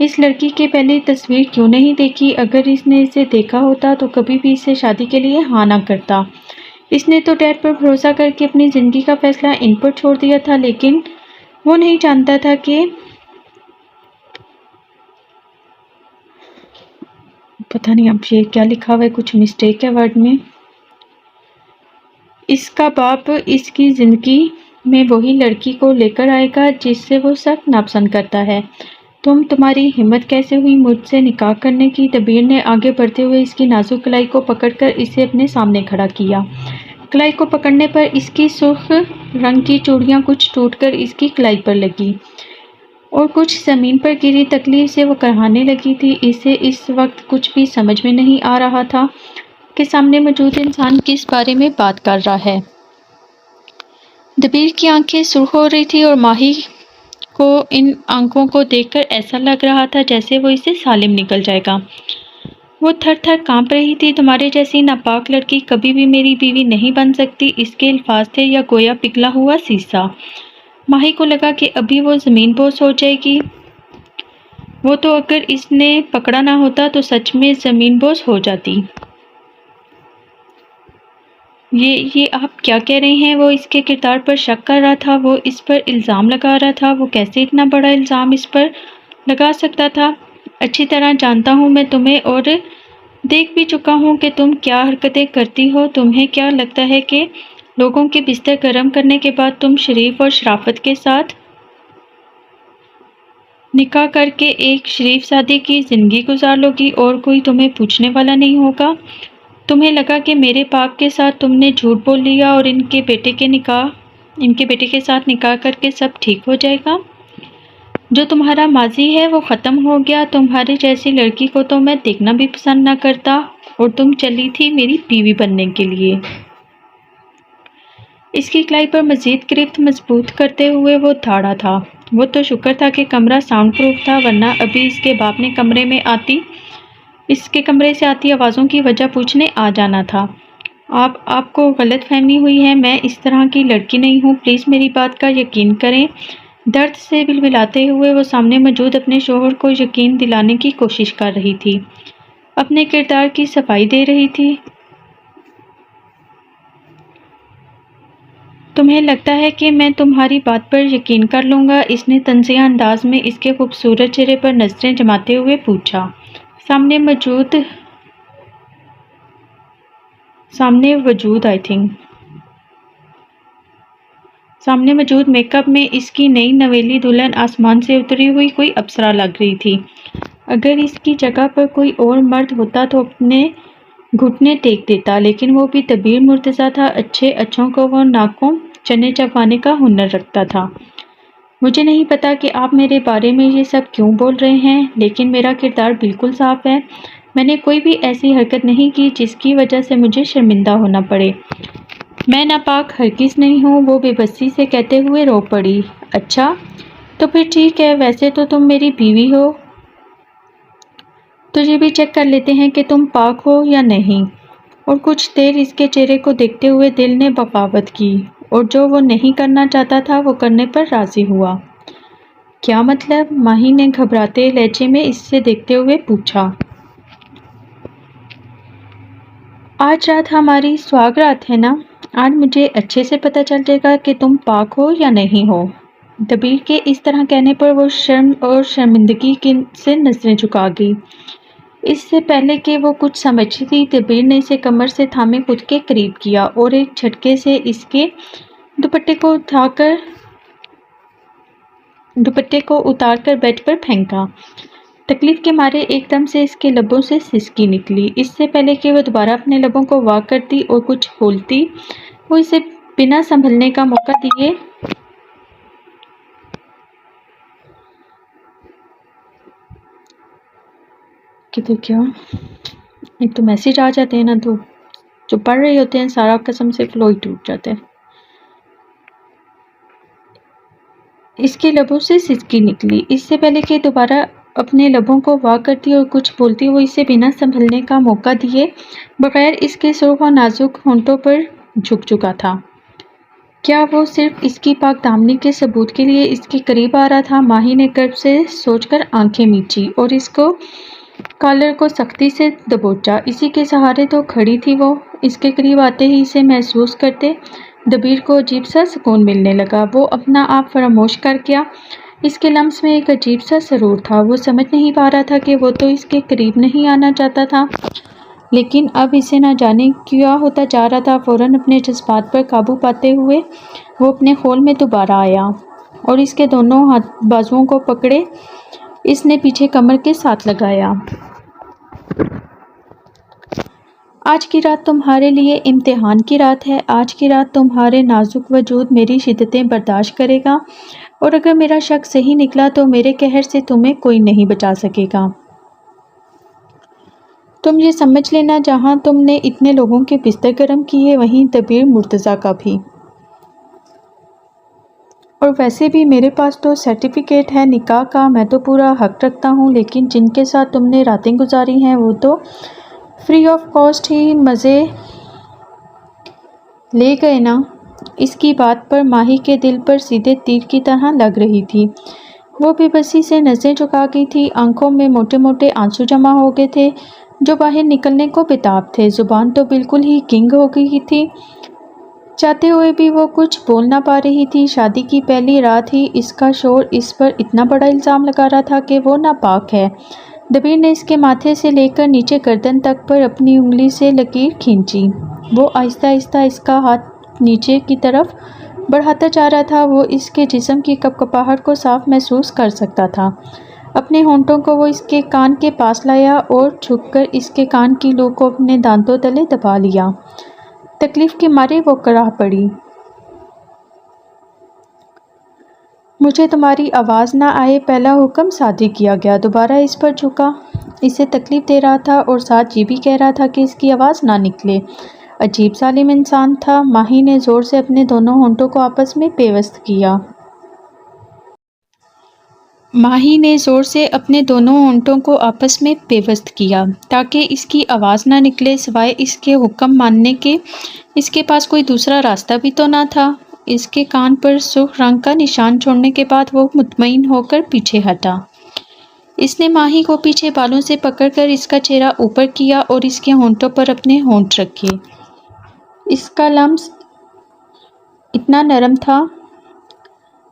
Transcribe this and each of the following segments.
اس لڑکی کے پہلے تصویر کیوں نہیں دیکھی؟ اگر اس نے اسے دیکھا ہوتا تو کبھی بھی اسے شادی کے لیے ہاں نہ کرتا۔ اس نے تو ڈیڈ پر بھروسہ کر کے اپنی زندگی کا فیصلہ ان پر چھوڑ دیا تھا، لیکن وہ نہیں جانتا تھا کہ پتہ نہیں اب یہ کیا لکھا ہوا ہے، کچھ مسٹیک ہے ورڈ میں۔ اس کا باپ اس کی زندگی میں وہی لڑکی کو لے کر آئے گا جس سے وہ سخت ناپسند کرتا ہے۔ تمہاری ہمت کیسے ہوئی مجھ سے نکاح کرنے کی؟ دبیر نے آگے بڑھتے ہوئے اس کی نازک کلائی کو پکڑ کر اسے اپنے سامنے کھڑا کیا۔ کلائی کو پکڑنے پر اس کی سرخ رنگ کی چوڑیاں کچھ ٹوٹ کر اس کی کلائی پر لگی اور کچھ زمین پر گری۔ تکلیف سے وہ کہانے لگی تھی۔ اسے اس وقت کچھ بھی سمجھ میں نہیں آ رہا تھا کہ سامنے موجود انسان کس بارے میں بات کر رہا ہے۔ دبیر کی آنکھیں سرخ ہو رہی تھی اور ماہی کو ان آنکھوں کو دیکھ کر ایسا لگ رہا تھا جیسے وہ اسے سالم نکل جائے گا۔ وہ تھر تھر کانپ رہی تھی۔ تمہارے جیسی ناپاک لڑکی کبھی بھی میری بیوی نہیں بن سکتی۔ اس کے الفاظ تھے یا گویا پگھلا ہوا سیسا۔ ماہی کو لگا کہ ابھی وہ زمین بوس ہو جائے گی۔ وہ تو اگر اس نے پکڑا نہ ہوتا تو سچ میں زمین بوس ہو جاتی۔ یہ آپ کیا کہہ رہے ہیں؟ وہ اس کے کردار پر شک کر رہا تھا۔ وہ اس پر الزام لگا رہا تھا۔ وہ کیسے اتنا بڑا الزام اس پر لگا سکتا تھا؟ اچھی طرح جانتا ہوں میں تمہیں اور دیکھ بھی چکا ہوں کہ تم کیا حرکتیں کرتی ہو۔ تمہیں کیا لگتا ہے کہ لوگوں کے بستر گرم کرنے کے بعد تم شریف اور شرافت کے ساتھ نکاح کر کے ایک شریف شادی کی زندگی گزار لو گی اور کوئی تمہیں پوچھنے والا نہیں ہوگا؟ تمہیں لگا کہ میرے باپ کے ساتھ تم نے جھوٹ بول لیا اور ان کے بیٹے کے ساتھ نکاح کر کے سب ٹھیک ہو جائے گا؟ جو تمہارا ماضی ہے وہ ختم ہو گیا۔ تمہارے جیسی لڑکی کو تو میں دیکھنا بھی پسند نہ کرتا اور تم چلی تھی میری بیوی بننے کے لیے۔ اس کی کلائی پر مزید گرفت مضبوط کرتے ہوئے وہ دھاڑا تھا۔ وہ تو شکر تھا کہ کمرہ ساؤنڈ پروف تھا، ورنہ ابھی اس کے باپ نے کمرے سے آتی آوازوں کی وجہ پوچھنے آ جانا تھا۔ آپ کو غلط فہمی ہوئی ہے، میں اس طرح کی لڑکی نہیں ہوں، پلیز میری بات کا یقین کریں۔ درد سے بلبلاتے ہوئے وہ سامنے موجود اپنے شوہر کو یقین دلانے کی کوشش کر رہی تھی، اپنے کردار کی صفائی دے رہی تھی۔ تمہیں لگتا ہے کہ میں تمہاری بات پر یقین کر لوں گا؟ اس نے طنزیہ انداز میں اس کے خوبصورت چہرے پر نظریں جماتے ہوئے پوچھا۔ سامنے موجود میک اپ میں اس کی نئی نویلی دلہن آسمان سے اتری ہوئی کوئی اپسرا لگ رہی تھی۔ اگر اس کی جگہ پر کوئی اور مرد ہوتا تو اپنے گھٹنے ٹیک دیتا، لیکن وہ بھی دبیر مرتضیٰ تھا۔ اچھوں کو وہ ناکوں چنے چبانے کا ہنر رکھتا تھا۔ مجھے نہیں پتا کہ آپ میرے بارے میں یہ سب کیوں بول رہے ہیں، لیکن میرا کردار بالکل صاف ہے۔ میں نے کوئی بھی ایسی حرکت نہیں کی جس کی وجہ سے مجھے شرمندہ ہونا پڑے۔ میں ناپاک ہرگز نہیں ہوں۔ وہ بے بسی سے کہتے ہوئے رو پڑی۔ اچھا تو پھر ٹھیک ہے، ویسے تو تم میری بیوی ہو، تو یہ بھی چیک کر لیتے ہیں کہ تم پاک ہو یا نہیں۔ اور کچھ دیر اس کے چہرے کو دیکھتے ہوئے دل نے بغاوت کی اور جو وہ نہیں کرنا چاہتا تھا وہ کرنے پر راضی ہوا۔ کیا مطلب؟ ماہی نے گھبراتے لہجے میں اس سے دیکھتے ہوئے پوچھا۔ آج رات ہماری سواگ رات ہے نا، آج مجھے اچھے سے پتہ چل جائے گا کہ تم پاک ہو یا نہیں ہو۔ دبیر کے اس طرح کہنے پر وہ شرم اور شرمندگی سے نظریں جھکا گئی۔ اس سے پہلے کہ وہ کچھ سمجھتی تھی، دبیر نے اسے کمر سے تھامے خود کے قریب کیا اور ایک جھٹکے سے اس کے دوپٹے کو اتار کر بیڈ پر پھینکا۔ تکلیف کے مارے ایک دم سے اس کے لبوں سے سسکی نکلی۔ اس سے پہلے کہ وہ دوبارہ اپنے لبوں کو وا کرتی اور کچھ بولتی، وہ اسے بنا سنبھلنے کا موقع دیے ایک تو میسج آ جاتے ہیں نا، تو جو پڑھ رہے ہوتے ہیں سارا قسم سے فلو ہی ٹوٹ جاتا ہے۔ اس کے لبوں سے سسکی نکلی۔ اس سے پہلے کہ دوبارہ اپنے لبوں کو وا کرتی اور کچھ بولتی، وہ اسے بنا سنبھلنے کا موقع دیے بغیر اس کے سرخ اور نازک ہونٹوں پر جھک چکا تھا۔ کیا وہ صرف اس کی پاک دامنی کے ثبوت کے لیے اس کے قریب آ رہا تھا؟ ماہی نے کرب سے سوچ کر آنکھیں میچی اور اس کو کالر کو سختی سے دبوچا۔ اسی کے سہارے تو کھڑی تھی وہ۔ اس کے قریب آتے ہی اسے محسوس کرتے دبیر کو عجیب سا سکون ملنے لگا۔ وہ اپنا آپ فراموش کر گیا۔ اس کے لمس میں ایک عجیب سا سرور تھا۔ وہ سمجھ نہیں پا رہا تھا کہ وہ تو اس کے قریب نہیں آنا چاہتا تھا، لیکن اب اسے نہ جانے کیا ہوتا جا رہا تھا۔ فوراً اپنے جذبات پر قابو پاتے ہوئے وہ اپنے خول میں دوبارہ آیا اور اس کے دونوں بازوؤں کو پکڑے اس نے پیچھے کمر کے ساتھ لگایا۔ آج کی رات تمہارے لیے امتحان کی رات ہے۔ آج کی رات تمہارے نازک وجود میری شدتیں برداشت کرے گا، اور اگر میرا شک صحیح نکلا تو میرے قہر سے تمہیں کوئی نہیں بچا سکے گا۔ تم یہ سمجھ لینا، جہاں تم نے اتنے لوگوں کے بستر گرم کیے وہیں دبیر مرتضیٰ کا بھی۔ اور ویسے بھی میرے پاس تو سرٹیفکیٹ ہے نکاح کا، میں تو پورا حق رکھتا ہوں، لیکن جن کے ساتھ تم نے راتیں گزاری ہیں وہ تو فری آف کاسٹ ہی مزے لے گئے نا۔ اس کی بات پر ماہی کے دل پر سیدھے تیر کی طرح لگ رہی تھی۔ وہ بے بسی سے نظریں جھکا گئی تھی۔ آنکھوں میں موٹے موٹے آنسو جمع ہو گئے تھے جو باہر نکلنے کو بےتاب تھے۔ زبان تو بالکل ہی گنگ ہو گئی تھی، چاہتے ہوئے بھی وہ کچھ بول نہ پا رہی تھی۔ شادی کی پہلی رات ہی اس کا شوہر اس پر اتنا بڑا الزام لگا رہا تھا کہ وہ ناپاک ہے۔ دبیر نے اس کے ماتھے سے لے کر نیچے گردن تک پر اپنی انگلی سے لکیر کھینچی۔ وہ آہستہ آہستہ اس کا ہاتھ نیچے کی طرف بڑھاتا جا رہا تھا۔ وہ اس کے جسم کی کپکپاہٹ کو صاف محسوس کر سکتا تھا۔ اپنے ہونٹوں کو وہ اس کے کان کے پاس لایا اور جھک کر اس کے کان کی لو کو اپنے دانتوں تلے دبا لیا۔ تکلیف کے مارے وہ کراہ پڑی۔ مجھے تمہاری آواز نہ آئے پہلا حکم صادر کیا گیا۔ دوبارہ اس پر جھکا۔ اسے تکلیف دے رہا تھا اور ساتھ یہ بھی کہہ رہا تھا کہ اس کی آواز نہ نکلے۔ عجیب ظالم انسان تھا۔ ماہی نے زور سے اپنے دونوں ہونٹوں کو آپس میں پیوست کیا۔ ماہی نے زور سے اپنے دونوں ہونٹوں کو آپس میں پیوست کیا تاکہ اس کی آواز نہ نکلے۔ سوائے اس کے حکم ماننے کے اس کے پاس کوئی دوسرا راستہ بھی تو نہ تھا۔ اس کے کان پر سرخ رنگ کا نشان چھوڑنے کے بعد وہ مطمئن ہو کر پیچھے ہٹا۔ اس نے ماہی کو پیچھے بالوں سے پکڑ کر اس کا چہرہ اوپر کیا اور اس کے ہونٹوں پر اپنے ہونٹ رکھے۔ اس کا لمس اتنا نرم تھا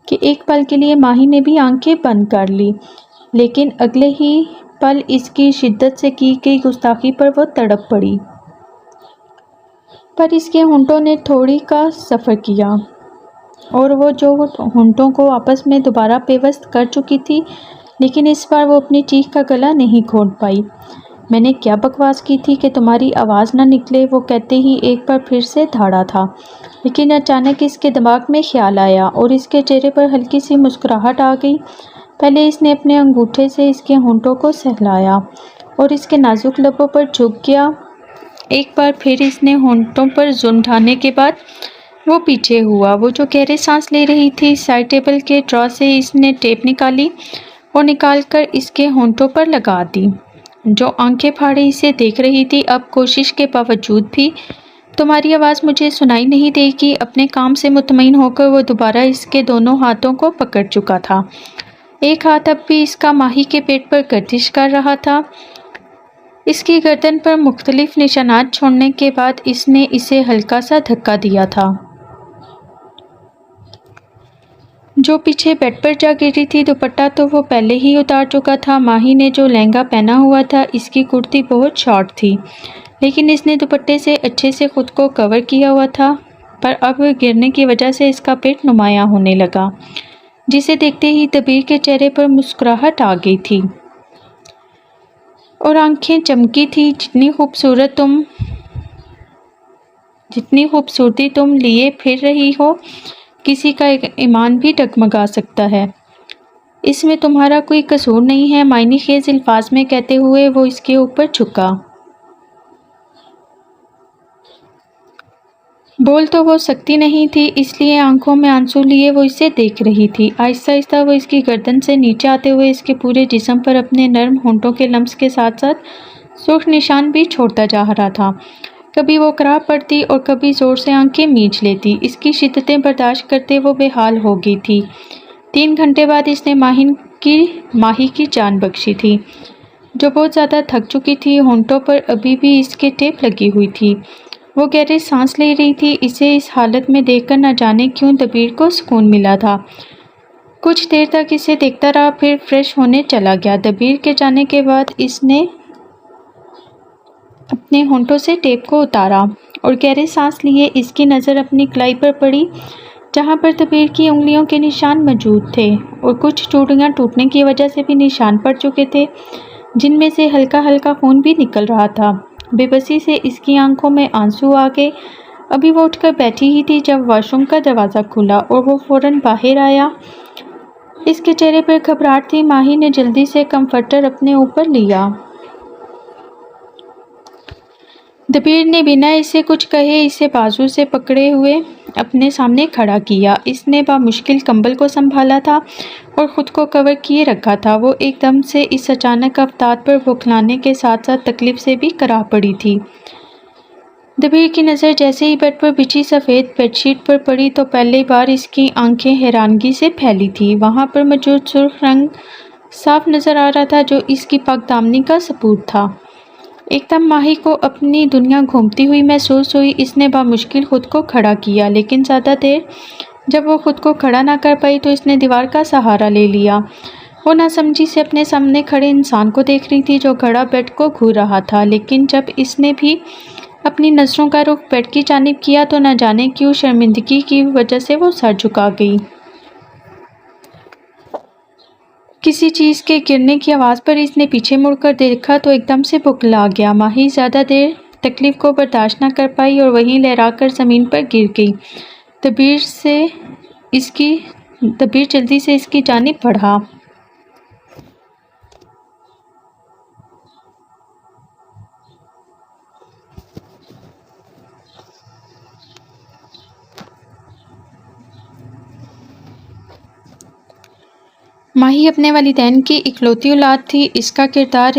کہ ایک پل کے لیے ماہی نے بھی آنکھیں بند کر لی، لیکن اگلے ہی پل اس کی شدت سے کی گئی گستاخی پر وہ تڑپ پڑی۔ پر اس کے ہونٹوں نے تھوڑی کا سفر کیا اور وہ جو ہونٹوں کو آپس میں دوبارہ پیوست کر چکی تھی، لیکن اس بار وہ اپنی چیخ کا گلا نہیں کھول پائی۔ میں نے کیا بکواس کی تھی کہ تمہاری آواز نہ نکلے، وہ کہتے ہی ایک بار پھر سے دھاڑا تھا، لیکن اچانک اس کے دماغ میں خیال آیا اور اس کے چہرے پر ہلکی سی مسکراہٹ آ گئی۔ پہلے اس نے اپنے انگوٹھے سے اس کے ہونٹوں کو سہلایا اور اس کے نازک لبوں پر جھک گیا۔ ایک بار پھر اس نے ہونٹوں پر ظلم ڈھانے کے بعد وہ پیچھے ہوا۔ وہ جو گہرے سانس لے رہی تھی، سائڈ ٹیبل کے ڈرا سے اس نے ٹیپ نکالی اور نکال کر اس کے ہونٹوں پر لگا دی۔ جو آنکھیں پھاڑے اسے دیکھ رہی تھی، اب کوشش کے باوجود بھی تمہاری آواز مجھے سنائی نہیں دے گی۔ اپنے کام سے مطمئن ہو کر وہ دوبارہ اس کے دونوں ہاتھوں کو پکڑ چکا تھا۔ ایک ہاتھ اب بھی اس کا ماہی کے پیٹ پر گردش کر رہا تھا۔ اس کی گردن پر مختلف نشانات چھوڑنے کے بعد اس نے اسے ہلکا سا دھکا دیا تھا۔ جو پیچھے بیڈ پر جا گری تھی۔ دوپٹہ تو وہ پہلے ہی اتار چکا تھا۔ ماہی نے جو لہنگا پہنا ہوا تھا، اس کی کرتی بہت شارٹ تھی، لیکن اس نے دوپٹے سے اچھے سے خود کو کور کیا ہوا تھا۔ پر اب گرنے کی وجہ سے اس کا پیٹ نمایاں ہونے لگا، جسے دیکھتے ہی دبیر کے چہرے پر مسکراہٹ آ گئی تھی اور آنکھیں چمکی تھی۔ جتنی خوبصورتی تم لیے پھر رہی ہو، کسی کا ایمان بھی ڈگمگا سکتا ہے۔ اس میں تمہارا کوئی قصور نہیں ہے، معنی خیز الفاظ میں کہتے ہوئے وہ اس کے اوپر جھکا۔ بول تو وہ سکتی نہیں تھی، اس لیے آنکھوں میں آنسو لیے وہ اسے دیکھ رہی تھی۔ آہستہ آہستہ وہ اس کی گردن سے نیچے آتے ہوئے اس کے پورے جسم پر اپنے نرم ہونٹوں کے لمس کے ساتھ ساتھ سرخ نشان بھی چھوڑتا جا رہا تھا۔ کبھی وہ کرا پڑتی اور کبھی زور سے آنکھیں میچ لیتی۔ اس کی شدتیں برداشت کرتے وہ بے حال ہو گئی تھی۔ 3 گھنٹے بعد اس نے ماہی کی جان بخشی تھی، جو بہت زیادہ تھک چکی تھی۔ ہونٹوں پر ابھی بھی اس کے ٹیپ لگی ہوئی تھی۔ وہ گہرے سانس لے رہی تھی۔ اسے اس حالت میں دیکھ کر نہ جانے کیوں دبیر کو سکون ملا تھا۔ کچھ دیر تک اسے دیکھتا رہا، پھر فریش ہونے چلا گیا۔ دبیر کے جانے کے بعد اس نے اپنے ہونٹوں سے ٹیپ کو اتارا اور گہرے سانس لیے۔ اس کی نظر اپنی کلائی پر پڑی، جہاں پر دبیر کی انگلیوں کے نشان موجود تھے اور کچھ چوڑیاں ٹوٹنے کی وجہ سے بھی نشان پڑ چکے تھے، جن میں سے ہلکا ہلکا خون بھی نکل رہا تھا۔ بے بسی سے اس کی آنکھوں میں آنسو آ گئے۔ ابھی وہ اٹھ کر بیٹھی ہی تھی جب واش روم کا دروازہ کھلا اور وہ فوراً باہر آیا۔ اس کے چہرے پر گھبراہٹ تھی۔ ماہی نے جلدی سے کمفرٹر اپنے اوپر لیا۔ دبیر نے بنا اسے کچھ کہے اسے بازو سے پکڑے ہوئے اپنے سامنے کھڑا کیا۔ اس نے بامشکل کمبل کو سنبھالا تھا اور خود کو کور کیے رکھا تھا۔ وہ ایک دم سے اس اچانک افتاد پر بوکھلانے کے ساتھ ساتھ تکلیف سے بھی کرا پڑی تھی۔ دبیر کی نظر جیسے ہی بیڈ پر بچھی سفید بیڈ شیٹ پر پڑی تو پہلی بار اس کی آنکھیں حیرانگی سے پھیلی تھی۔ وہاں پر موجود سرخ رنگ صاف نظر آ رہا تھا، جو اس کی پاک دامنی کا ثبوت تھا۔ ایک دم ماہی کو اپنی دنیا گھومتی ہوئی محسوس ہوئی۔ اس نے بامشکل خود کو کھڑا کیا، لیکن زیادہ دیر جب وہ خود کو کھڑا نہ کر پائی تو اس نے دیوار کا سہارا لے لیا۔ وہ ناسمجھی سے اپنے سامنے کھڑے انسان کو دیکھ رہی تھی جو کھڑا بیڈ کو گھور رہا تھا، لیکن جب اس نے بھی اپنی نظروں کا رخ بیڈ کی جانب کیا تو نہ جانے کیوں شرمندگی کی وجہ سے وہ سر جھکا گئی۔ کسی چیز کے گرنے کی آواز پر اس نے پیچھے مڑ کر دیکھا تو ایک دم سے بکھلا گیا۔ ماہی زیادہ دیر تکلیف کو برداشت نہ کر پائی اور وہیں لہرا کر زمین پر گر گئی۔ دبیر جلدی سے اس کی جانب بڑھا۔ ماہی اپنے والدین کی اکلوتی اولاد تھی۔ اس کا کردار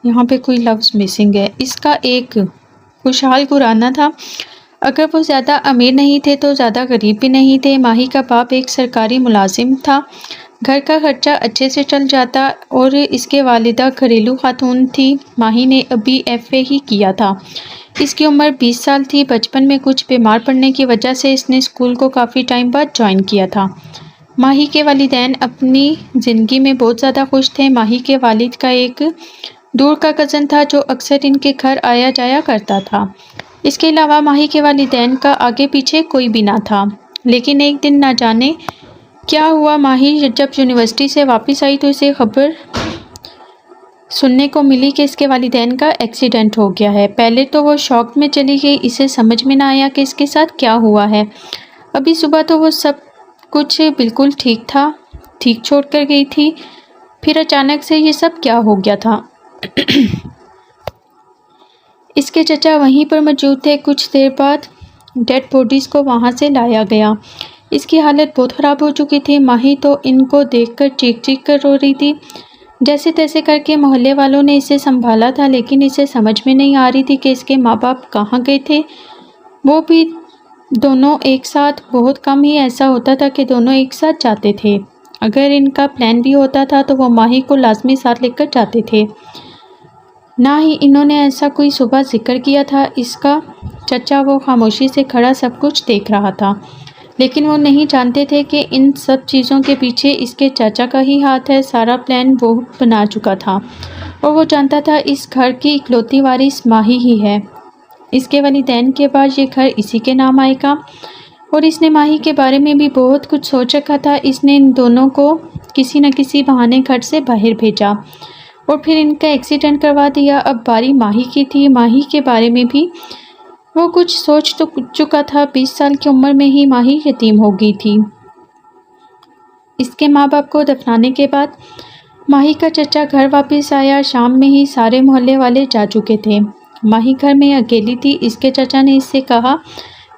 یہاں پہ کوئی لفظ مسنگ ہے۔ اس کا ایک خوشحال گھرانہ تھا۔ اگر وہ زیادہ امیر نہیں تھے تو زیادہ غریب بھی نہیں تھے۔ ماہی کا باپ ایک سرکاری ملازم تھا۔ گھر کا خرچہ اچھے سے چل جاتا اور اس کے والدہ گھریلو خاتون تھی۔ ماہی نے ابھی FA ہی کیا تھا۔ اس کی عمر 20 سال تھی۔ بچپن میں کچھ بیمار پڑنے کی وجہ سے اس نے اسکول کو کافی ٹائم بعد جوائن کیا تھا۔ ماہی کے والدین اپنی زندگی میں بہت زیادہ خوش تھے۔ ماہی کے والد کا ایک دور کا کزن تھا جو اکثر ان کے گھر آیا جایا کرتا تھا۔ اس کے علاوہ ماہی کے والدین کا آگے پیچھے کوئی بھی نہ تھا۔ لیکن ایک دن نہ جانے کیا ہوا، ماہی جب یونیورسٹی سے واپس آئی تو اسے خبر سننے کو ملی کہ اس کے والدین کا ایکسیڈنٹ ہو گیا ہے۔ پہلے تو وہ شاک میں چلی گئی۔ اسے سمجھ میں نہ آیا کہ اس کے ساتھ کیا ہوا ہے۔ ابھی صبح تو وہ سب کچھ بالکل ٹھیک تھا، ٹھیک چھوڑ کر گئی تھی، پھر اچانک سے یہ سب کیا ہو گیا تھا۔ اس کے چچا وہیں پر موجود تھے۔ کچھ دیر بعد ڈیڈ باڈیز کو وہاں سے لایا گیا۔ اس کی حالت بہت خراب ہو چکی تھی۔ ماہی تو ان کو دیکھ کر چیخ چیخ کر رو رہی تھی۔ جیسے تیسے کر کے محلے والوں نے اسے سنبھالا تھا، لیکن اسے سمجھ میں نہیں آ رہی تھی کہ اس کے ماں باپ کہاں گئے تھے۔ وہ بھی دونوں ایک ساتھ۔ بہت کم ہی ایسا ہوتا تھا کہ دونوں ایک ساتھ جاتے تھے۔ اگر ان کا پلان بھی ہوتا تھا تو وہ ماہی کو لازمی ساتھ لے کر جاتے تھے۔ نہ ہی انہوں نے ایسا کوئی صبح ذکر کیا تھا۔ اس کا چچا وہ خاموشی سے کھڑا سب کچھ دیکھ رہا تھا، لیکن وہ نہیں جانتے تھے کہ ان سب چیزوں کے پیچھے اس کے چاچا کا ہی ہاتھ ہے۔ سارا پلان وہ بنا چکا تھا اور وہ جانتا تھا اس گھر کی اکلوتی وارث ماہی ہی ہے۔ اس کے والدین کے بعد یہ گھر اسی کے نام آئے گا اور اس نے ماہی کے بارے میں بھی بہت کچھ سوچ رکھا تھا۔ اس نے ان دونوں کو کسی نہ کسی بہانے گھر سے باہر بھیجا اور پھر ان کا ایکسیڈنٹ کروا دیا۔ اب باری ماہی کی تھی۔ ماہی کے بارے میں بھی وہ کچھ سوچ تو چکا تھا۔ 20 سال کی عمر میں ہی ماہی یتیم ہو گئی تھی۔ اس کے ماں باپ کو دفنانے کے بعد ماہی کا چچا گھر واپس آیا۔ شام میں ہی سارے محلے والے جا چکے تھے۔ ماہی گھر میں اکیلی تھی۔ اس کے چچا نے اس سے کہا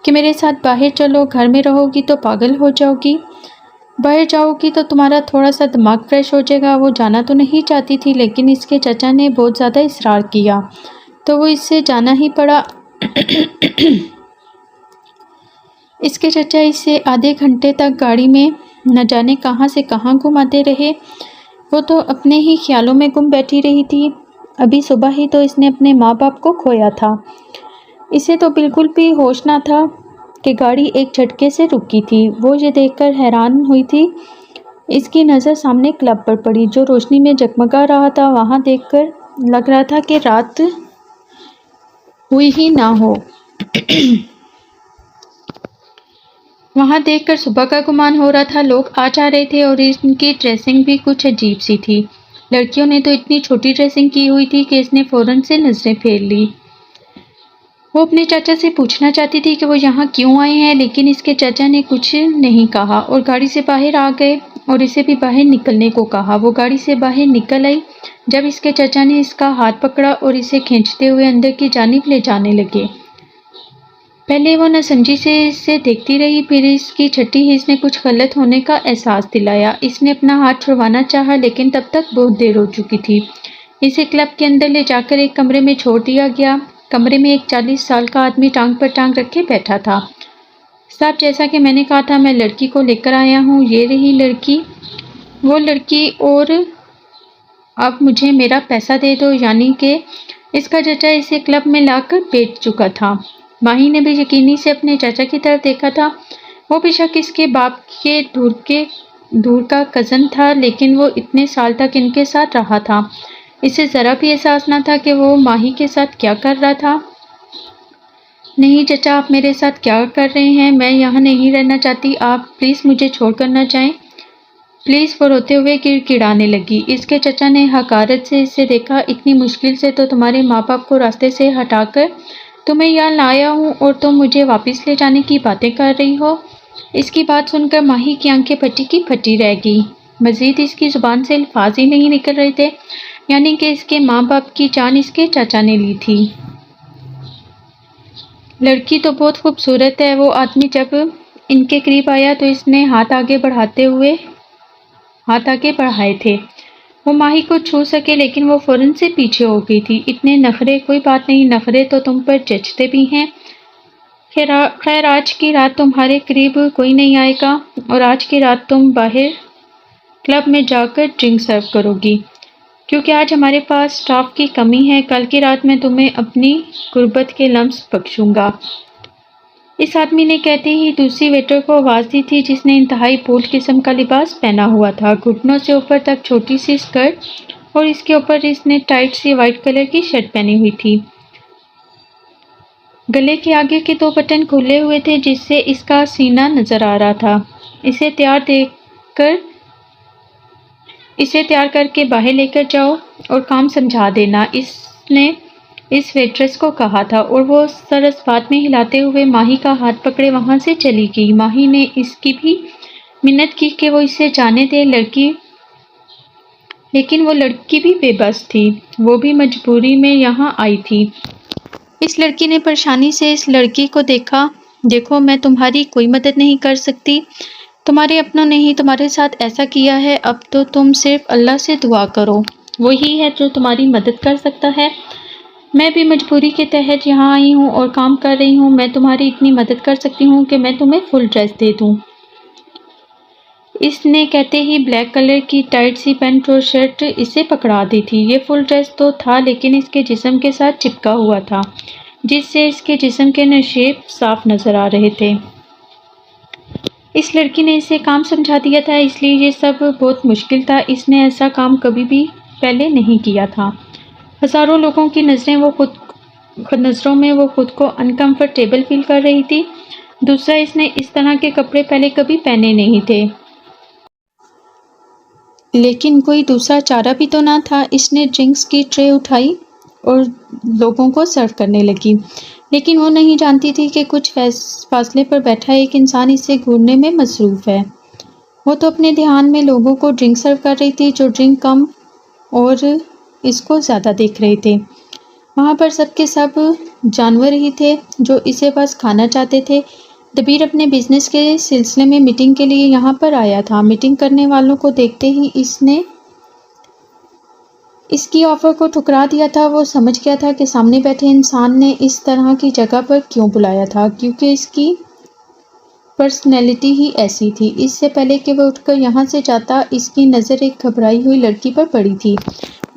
کہ میرے ساتھ باہر چلو، گھر میں رہو گی تو پاگل ہو جاؤ گی۔ باہر جاؤ گی تو تمہارا تھوڑا سا دماغ فریش ہو جائے گا۔ وہ جانا تو نہیں چاہتی تھی لیکن اس کے چچا نے بہت زیادہ اصرار کیا تو وہ اس سے جانا ہی پڑا۔ اس کے چچا اسے آدھے گھنٹے تک گاڑی میں نہ جانے کہاں سے کہاں گھماتے رہے۔ وہ تو اپنے ہی خیالوں میں گم بیٹھی رہی تھی۔ ابھی صبح ہی تو اس نے اپنے ماں باپ کو کھویا تھا۔ اسے تو بالکل بھی ہوش نہ تھا کہ گاڑی ایک جھٹکے سے رکی تھی۔ وہ یہ دیکھ کر حیران ہوئی تھی۔ اس کی نظر سامنے کلب پر پڑی جو روشنی میں جگمگا رہا تھا۔ وہاں دیکھ کر لگ رہا تھا کہ رات ہوئی ہی نہ ہو۔ وہاں دیکھ کر صبح کا گمان ہو رہا تھا۔ لوگ آ جا رہے تھے اور ان کی ڈریسنگ بھی کچھ عجیب سی تھی۔ لڑکیوں نے تو اتنی چھوٹی ڈریسنگ کی ہوئی تھی کہ اس نے فوراً سے نظریں پھیر لی۔ وہ اپنے چاچا سے پوچھنا چاہتی تھی کہ وہ یہاں کیوں آئے ہیں لیکن اس کے چاچا نے کچھ نہیں کہا اور گاڑی سے باہر آ گئے اور اسے بھی باہر نکلنے کو کہا۔ وہ گاڑی سے باہر نکل آئی جب اس کے چاچا نے اس کا ہاتھ پکڑا اور اسے کھینچتے ہوئے اندر کی جانب لے جانے لگے۔ پہلے وہ نہ سمجھی سے اسے دیکھتی رہی، پھر اس کی چھٹی حس نے کچھ غلط ہونے کا احساس دلایا۔ اس نے اپنا ہاتھ چھڑوانا چاہا لیکن تب تک بہت دیر ہو چکی تھی۔ اسے کلب کے اندر لے جا کر ایک کمرے میں چھوڑ دیا گیا۔ کمرے میں ایک 40 سال کا آدمی ٹانگ پر ٹانگ رکھے بیٹھا تھا۔ صاحب، جیسا کہ میں نے کہا تھا میں لڑکی کو لے کر آیا ہوں۔ یہ رہی لڑکی، وہ لڑکی، اور اب مجھے میرا پیسہ دے دو۔ یعنی کہ اس کا چچا اسے کلب میں لا کر بیچ چکا تھا۔ ماہی نے بے یقینی سے اپنے چاچا کی طرف دیکھا تھا۔ وہ بے شک اس کے باپ کے دور کا کزن تھا لیکن وہ اتنے سال تک ان کے ساتھ رہا تھا۔ اسے ذرا بھی احساس نہ تھا کہ وہ ماہی کے ساتھ کیا کر رہا تھا۔ نہیں چچا، آپ میرے ساتھ کیا کر رہے ہیں؟ میں یہاں نہیں رہنا چاہتی، آپ پلیز مجھے چھوڑ کر نہ جائیں پلیز۔ وہ روتے ہوئے کڑکڑانے لگی۔ اس کے چچا نے حقارت سے اسے دیکھا۔ اتنی مشکل سے تو تمہارے ماں باپ کو راستے سے ہٹا کر تمہیں یہاں لایا ہوں اور تم مجھے واپس لے جانے کی باتیں کر رہی ہو۔ اس کی بات سن کر ماہی کی آنکھیں پھٹی کی پھٹی رہ گئی۔ مزید اس کی زبان سے الفاظ ہی نہیں نکل رہے تھے، یعنی کہ اس کے ماں باپ کی جان اس کے چاچا نے لی تھی۔ لڑکی تو بہت خوبصورت ہے۔ وہ آدمی جب ان کے قریب آیا تو اس نے ہاتھ آگے بڑھائے تھے۔ وہ ماہی کو چھو سکے لیکن وہ فوراً سے پیچھے ہو گئی تھی۔ اتنے نخرے، کوئی بات نہیں، نخرے تو تم پر جچتے بھی ہیں۔ خیر آج کی رات تمہارے قریب کوئی نہیں آئے گا اور آج کی رات تم باہر کلب میں جا کر ڈرنک سرو کرو گی کیونکہ آج ہمارے پاس سٹاف کی کمی ہے۔ کل کی رات میں تمہیں اپنی غربت کے لمس بخشوں گا۔ اس آدمی نے کہتے ہی دوسری ویٹر کو آواز دی تھی جس نے انتہائی بولڈ قسم کا لباس پہنا ہوا تھا، گھٹنوں سے اوپر تک چھوٹی سی اسکرٹ اور اس کے اوپر اس نے ٹائٹ سی وائٹ کلر کی شرٹ پہنی ہوئی تھی۔ گلے کے آگے کے 2 بٹن کھلے ہوئے تھے جس سے اس کا سینہ نظر آ رہا تھا۔ اسے تیار کر کے باہر لے کر جاؤ اور کام سمجھا دینا، اس نے اس ویٹریس کو کہا تھا اور وہ سر اسبات میں ہلاتے ہوئے ماہی کا ہاتھ پکڑے وہاں سے چلی گئی۔ ماہی نے اس کی بھی منت کی کہ وہ اسے جانے دے لیکن وہ لڑکی بھی بے بس تھی، وہ بھی مجبوری میں یہاں آئی تھی۔ اس لڑکی نے پریشانی سے اس لڑکی کو دیکھا۔ دیکھو میں تمہاری کوئی مدد نہیں کر سکتی، تمہارے اپنوں نے ہی تمہارے ساتھ ایسا کیا ہے، اب تو تم صرف اللہ سے دعا کرو، وہی ہے جو تمہاری مدد کر سکتا ہے۔ میں بھی مجبوری کے تحت یہاں آئی ہوں اور کام کر رہی ہوں، میں تمہاری اتنی مدد کر سکتی ہوں کہ میں تمہیں فل ڈریس دے دوں۔ اس نے کہتے ہی بلیک کلر کی ٹائٹ سی پینٹ اور شرٹ اسے پکڑا دی تھی۔ یہ فل ڈریس تو تھا لیکن اس کے جسم کے ساتھ چپکا ہوا تھا جس سے اس کے جسم کے نشیب صاف نظر آ رہے تھے۔ اس لڑکی نے اسے کام سمجھا دیا تھا اس لیے یہ سب بہت مشکل تھا، اس نے ایسا کام کبھی بھی پہلے نہیں کیا تھا۔ ہزاروں لوگوں کی نظروں میں وہ خود کو انکمفرٹیبل فیل کر رہی تھی۔ دوسرا اس نے اس طرح کے کپڑے پہلے کبھی پہنے نہیں تھے۔ لیکن کوئی دوسرا چارہ بھی تو نہ تھا۔ اس نے ڈرنکس کی ٹرے اٹھائی اور لوگوں کو سرو کرنے لگی، لیکن وہ نہیں جانتی تھی کہ کچھ فاصلے پر بیٹھا ایک انسان اسے گھورنے میں مصروف ہے۔ وہ تو اپنے دھیان میں لوگوں کو ڈرنک سرو کر رہی تھی جو ڈرنک کم اور اس کو زیادہ دیکھ رہے تھے۔ وہاں پر سب کے سب جانور ہی تھے جو اسے بس کھانا چاہتے تھے۔ دبیر اپنے بزنس کے سلسلے میں میٹنگ کے لیے یہاں پر آیا تھا۔ میٹنگ کرنے والوں کو دیکھتے ہی اس نے اس کی آفر کو ٹھکرا دیا تھا۔ وہ سمجھ گیا تھا کہ سامنے بیٹھے انسان نے اس طرح کی جگہ پر کیوں بلایا تھا، کیونکہ اس کی پرسنالٹی ہی ایسی تھی۔ اس سے پہلے کہ وہ اٹھ کر یہاں سے جاتا، اس کی نظر ایک گھبرائی ہوئی لڑکی پر پڑی تھی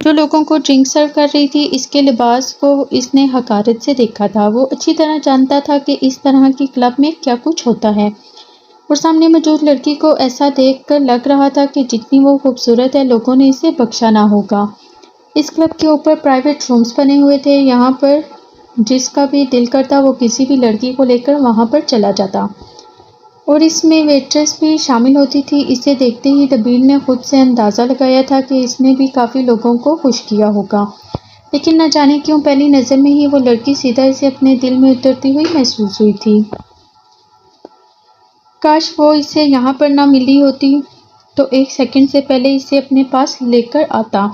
جو لوگوں کو ڈرنک سرو کر رہی تھی۔ اس کے لباس کو اس نے حقارت سے دیکھا تھا۔ وہ اچھی طرح جانتا تھا کہ اس طرح کی کلب میں کیا کچھ ہوتا ہے، اور سامنے موجود لڑکی کو ایسا دیکھ کر لگ رہا تھا کہ جتنی وہ خوبصورت ہے لوگوں نے اسے بخشا نہ ہوگا۔ اس کلب کے اوپر پرائیویٹ رومز بنے ہوئے تھے، یہاں پر جس کا بھی دل کرتا وہ کسی بھی لڑکی کو لے کر وہاں پر چلا جاتا، اور اس میں ویٹریس بھی شامل ہوتی تھی۔ اسے دیکھتے ہی دبیر نے خود سے اندازہ لگایا تھا کہ اس نے بھی کافی لوگوں کو خوش کیا ہوگا، لیکن نہ جانے کیوں پہلی نظر میں ہی وہ لڑکی سیدھا اسے اپنے دل میں اترتی ہوئی محسوس ہوئی تھی۔ کاش وہ اسے یہاں پر نہ ملی ہوتی تو ایک سیکنڈ سے پہلے اسے اپنے پاس لے کر آتا،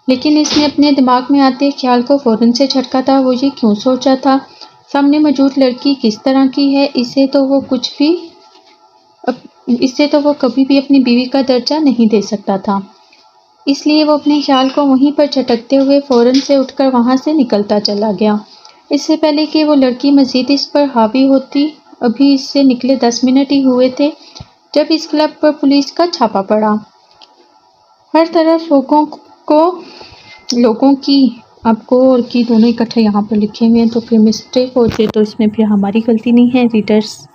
لیکن اس نے اپنے دماغ میں آتے خیال کو فوراً سے جھٹکا تھا۔ وہ یہ کیوں سوچ رہا تھا، سامنے موجود لڑکی کس طرح کی ہے، اسے تو وہ کبھی بھی اپنی بیوی کا درجہ نہیں دے سکتا تھا۔ اس لیے وہ اپنے خیال کو وہیں پر جھٹکتے ہوئے فوراً سے اٹھ کر وہاں سے نکلتا چلا گیا۔ اس سے پہلے کہ وہ لڑکی مزید اس پر حاوی ہوتی، ابھی اس سے نکلے 10 منٹ ہی ہوئے تھے جب اس کلب پر پولیس کا چھاپا پڑا۔ ہر طرف لوگوں کی اب کو اور کی دونوں اکٹھے یہاں پر لکھے ہوئے ہیں، تو پھر مسٹیک ہوتی تو اس میں پھر ہماری غلطی نہیں ہے ریڈرز،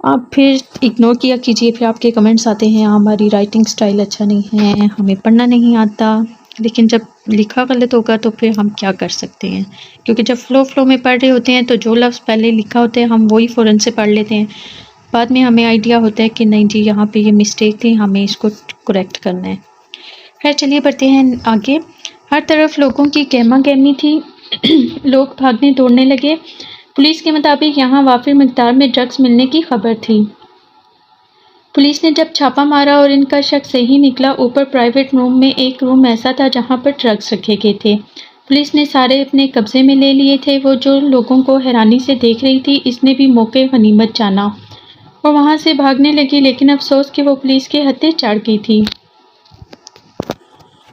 آپ پھر اگنور کیا کیجئے۔ پھر آپ کے کمنٹس آتے ہیں ہماری رائٹنگ سٹائل اچھا نہیں ہے، ہمیں پڑھنا نہیں آتا، لیکن جب لکھا غلط ہوگا تو پھر ہم کیا کر سکتے ہیں، کیونکہ جب فلو میں پڑھ رہے ہوتے ہیں تو جو لفظ پہلے لکھا ہوتا ہے ہم وہی فوراً سے پڑھ لیتے ہیں، بعد میں ہمیں آئیڈیا ہوتا ہے کہ نہیں جی یہاں پہ یہ مسٹیک تھی، ہمیں اس کو کریکٹ کرنا ہے۔ خیر چلیے بڑھتے ہیں آگے۔ ہر طرف لوگوں کی گہما گہمی تھی، لوگ بھاگنے دوڑنے لگے۔ پولیس کے مطابق یہاں وافر مقدار میں ڈرگز ملنے کی خبر تھی۔ پولیس نے جب چھاپا مارا اور ان کا شک صحیح نکلا، اوپر پرائیویٹ روم میں ایک روم ایسا تھا جہاں پر ڈرگز رکھے گئے تھے۔ پولیس نے سارے اپنے قبضے میں لے لیے تھے۔ وہ جو لوگوں کو حیرانی سے دیکھ رہی تھی، اس نے بھی موقع غنیمت جانا اور وہاں سے بھاگنے لگی، لیکن افسوس کہ وہ پولیس کے ہتھے چڑھ گئی تھی۔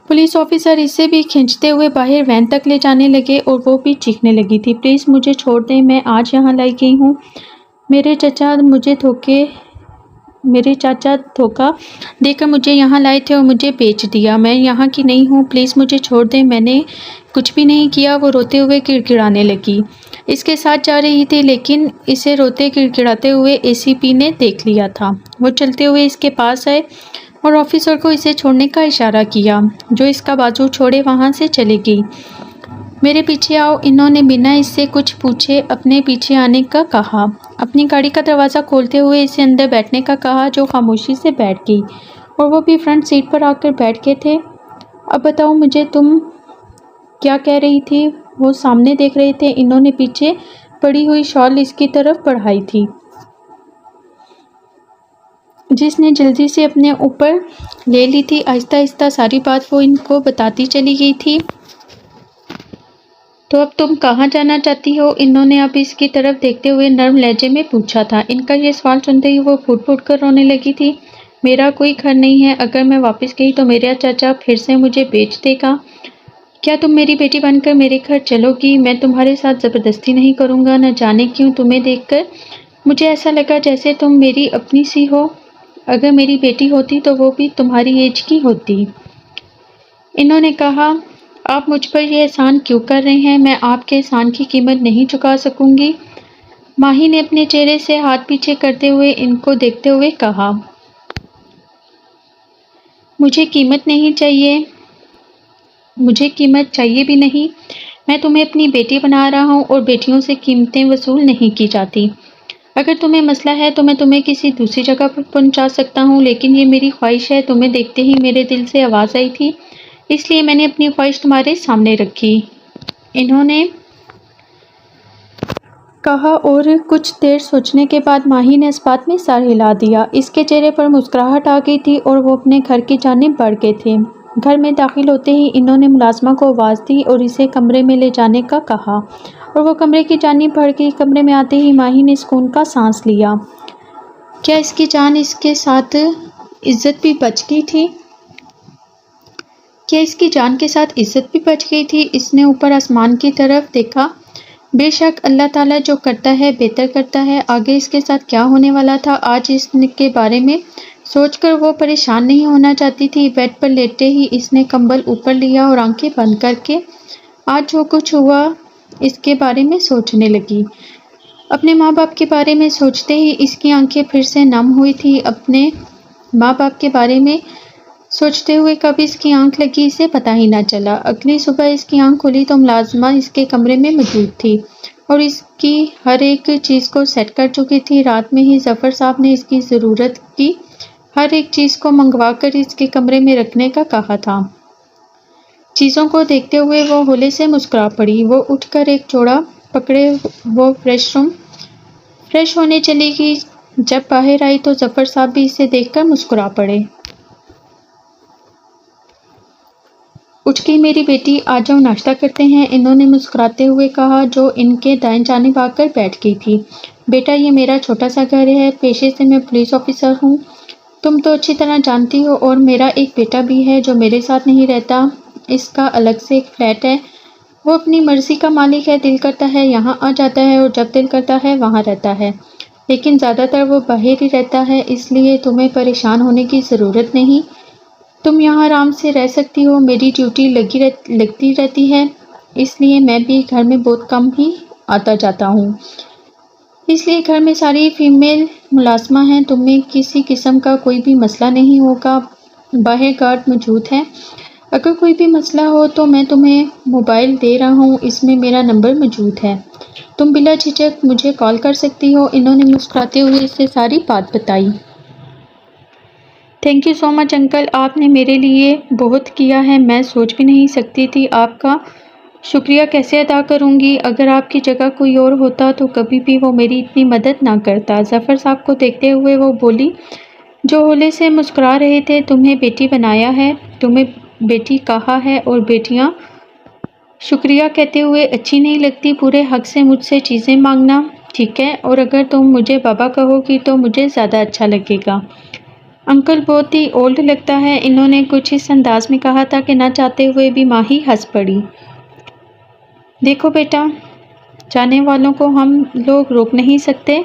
پولیس آفیسر اسے بھی کھینچتے ہوئے باہر وین تک لے جانے لگے اور وہ بھی چیخنے لگی تھی، پلیز مجھے چھوڑ دیں، میں آج یہاں لائی گئی ہوں، میرے چاچا دھوکہ دے کر مجھے یہاں لائے تھے اور مجھے بیچ دیا، میں یہاں کی نہیں ہوں، پلیز مجھے چھوڑ دیں، میں نے کچھ بھی نہیں کیا۔ وہ روتے ہوئے گڑگڑانے لگی، اس کے ساتھ جا رہی تھی، لیکن اسے روتے گڑگڑاتے ہوئے ACP نے دیکھ لیا تھا۔ وہ چلتے ہوئے اس کے پاس آئے اور آفیسر کو اسے چھوڑنے کا اشارہ کیا، جو اس کا بازو چھوڑے وہاں سے چلے گئی۔ میرے پیچھے آؤ، انہوں نے بنا اس سے کچھ پوچھے اپنے پیچھے آنے کا کہا۔ اپنی گاڑی کا دروازہ کھولتے ہوئے اسے اندر بیٹھنے کا کہا، جو خاموشی سے بیٹھ گئی، اور وہ بھی فرنٹ سیٹ پر آ کر بیٹھ گئے تھے۔ اب بتاؤ مجھے، تم کیا کہہ رہی تھی؟ وہ سامنے دیکھ رہے تھے، انہوں نے پیچھے پڑی ہوئی شال اس کی طرف بڑھائی تھی، جس نے جلدی سے اپنے اوپر لے لی تھی۔ آہستہ آہستہ ساری بات وہ ان کو بتاتی چلی گئی تھی۔ تو اب تم کہاں جانا چاہتی ہو؟ انہوں نے اب اس کی طرف دیکھتے ہوئے نرم لہجے میں پوچھا تھا۔ ان کا یہ سوال سنتے ہی وہ پھوٹ پھوٹ کر رونے لگی تھی۔ میرا کوئی گھر نہیں ہے، اگر میں واپس گئی تو میرا چاچا پھر سے مجھے بیچ دے گا۔ کیا تم میری بیٹی بن کر میرے گھر چلو گی؟ میں تمہارے ساتھ زبردستی نہیں کروں گا۔ نہ جانے کیوں تمہیں دیکھ کر مجھے ایسا لگا جیسے تم میری اپنی سی ہو، اگر میری بیٹی ہوتی تو وہ بھی تمہاری ایج کی ہوتی۔ انہوں نے کہا، آپ مجھ پر یہ احسان کیوں کر رہے ہیں؟ میں آپ کے احسان کی قیمت نہیں چکا سکوں گی۔ ماہی نے اپنے چہرے سے ہاتھ پیچھے کرتے ہوئے ان کو دیکھتے ہوئے کہا، مجھے قیمت چاہیے بھی نہیں، میں تمہیں اپنی بیٹی بنا رہا ہوں اور بیٹیوں سے قیمتیں وصول نہیں کی جاتی۔ اگر تمہیں مسئلہ ہے تو میں تمہیں کسی دوسری جگہ پر پہنچا سکتا ہوں، لیکن یہ میری خواہش ہے۔ تمہیں دیکھتے ہی میرے دل سے آواز آئی تھی، اس لیے میں نے اپنی خواہش تمہارے سامنے رکھی، انہوں نے کہا، اور کچھ دیر سوچنے کے بعد ماہی نے اس بات میں سر ہلا دیا۔ اس کے چہرے پر مسکراہٹ آ گئی تھی اور وہ اپنے گھر کی جانب بڑھ گئے تھے۔ گھر میں داخل ہوتے ہی انہوں نے ملازمہ کو آواز دی اور اسے کمرے میں لے جانے کا کہا اور وہ کمرے کی جانب بڑھ گئی۔ کمرے میں آتے ہی ماہی نے سکون کا سانس لیا۔ کیا اس کی جان اس کے ساتھ عزت بھی بچ گئی تھی؟ کیا اس کی جان کے ساتھ عزت بھی بچ گئی تھی؟ اس نے اوپر آسمان کی طرف دیکھا۔ بے شک اللہ تعالیٰ جو کرتا ہے بہتر کرتا ہے۔ آگے اس کے ساتھ کیا ہونے والا تھا آج اس کے بارے میں سوچ کر وہ پریشان نہیں ہونا چاہتی تھی۔ بیڈ پر لیٹتے ہی اس نے کمبل اوپر لیا اور آنکھیں بند کر کے آج جو کچھ ہوا اس کے بارے میں سوچنے لگی۔ اپنے ماں باپ کے بارے میں سوچتے ہی اس کی آنکھیں پھر سے نم ہوئی تھی۔ اپنے ماں باپ کے بارے میں سوچتے ہوئے کب اس کی آنکھ لگی اسے پتہ ہی نہ چلا۔ اگلی صبح اس کی آنکھ کھلی تو ملازمہ اس کے کمرے میں موجود تھی اور اس کی ہر ایک چیز کو سیٹ کر چکی تھی۔ رات میں ہی ظفر صاحب نے اس کی ضرورت کی ہر ایک چیز کو منگوا کر اس کے کمرے میں رکھنے کا کہا تھا۔ چیزوں کو دیکھتے ہوئے وہ ہولے سے مسکرا پڑی۔ وہ اٹھ کر ایک جوڑا پکڑے وہ فریش ہونے چلی گئی۔ جب باہر آئی تو ظفر صاحب بھی اسے دیکھ کر مسکرا پڑے۔ اٹھ گئی میری بیٹی، آ جاؤ ناشتہ کرتے ہیں، انہوں نے مسکراتے ہوئے کہا جو ان کے دائیں جانب آ کر بیٹھ گئی تھی۔ بیٹا یہ میرا چھوٹا سا گھر ہے، پیشے سے میں پولیس آفیسر ہوں، تم تو اچھی طرح جانتی ہو، اور میرا ایک بیٹا بھی ہے جو میرے ساتھ نہیں رہتا، اس کا الگ سے ایک فلیٹ ہے۔ وہ اپنی مرضی کا مالک ہے، دل کرتا ہے یہاں آ جاتا ہے اور جب دل کرتا ہے وہاں رہتا ہے، لیکن زیادہ تر وہ باہر ہی رہتا ہے، اس لیے تمہیں پریشان ہونے کی ضرورت نہیں، تم یہاں آرام سے رہ سکتی ہو۔ میری ڈیوٹی لگتی رہتی ہے، اس لیے میں بھی گھر میں بہت کم ہی آتا جاتا ہوں، اس لیے گھر میں ساری فیمیل ملازمہ ہیں، تمہیں کسی قسم کا کوئی بھی مسئلہ نہیں ہوگا۔ باہر گارڈ موجود ہے، اگر کوئی بھی مسئلہ ہو تو میں تمہیں موبائل دے رہا ہوں، اس میں میرا نمبر موجود ہے، تم بلا جھجک مجھے کال کر سکتی ہو۔ انہوں نے مسکراتے ہوئے اسے ساری بات بتائی۔ Thank you so much uncle, آپ نے میرے لیے بہت کیا ہے، میں سوچ بھی نہیں سکتی تھی آپ کا شکریہ کیسے ادا کروں گی، اگر آپ کی جگہ کوئی اور ہوتا تو کبھی بھی وہ میری اتنی مدد نہ کرتا۔ ظفر صاحب کو دیکھتے ہوئے وہ بولی جو ہولے سے مسکرا رہے تھے، تمہیں بیٹی بنایا ہے، تمہیں بیٹی کہا ہے، اور بیٹیاں شکریہ کہتے ہوئے اچھی نہیں لگتی، پورے حق سے مجھ سے چیزیں مانگنا، ٹھیک ہے، اور اگر تم مجھے بابا کہو گی تو مجھے زیادہ اچھا لگے گا۔ انکل بہت ہی اولڈ لگتا ہے، انہوں نے کچھ اس انداز میں کہا تھا کہ نہ چاہتے ہوئے بھی ماہی ہنس پڑی۔ دیکھو بیٹا، جانے والوں کو ہم لوگ روک نہیں سکتے،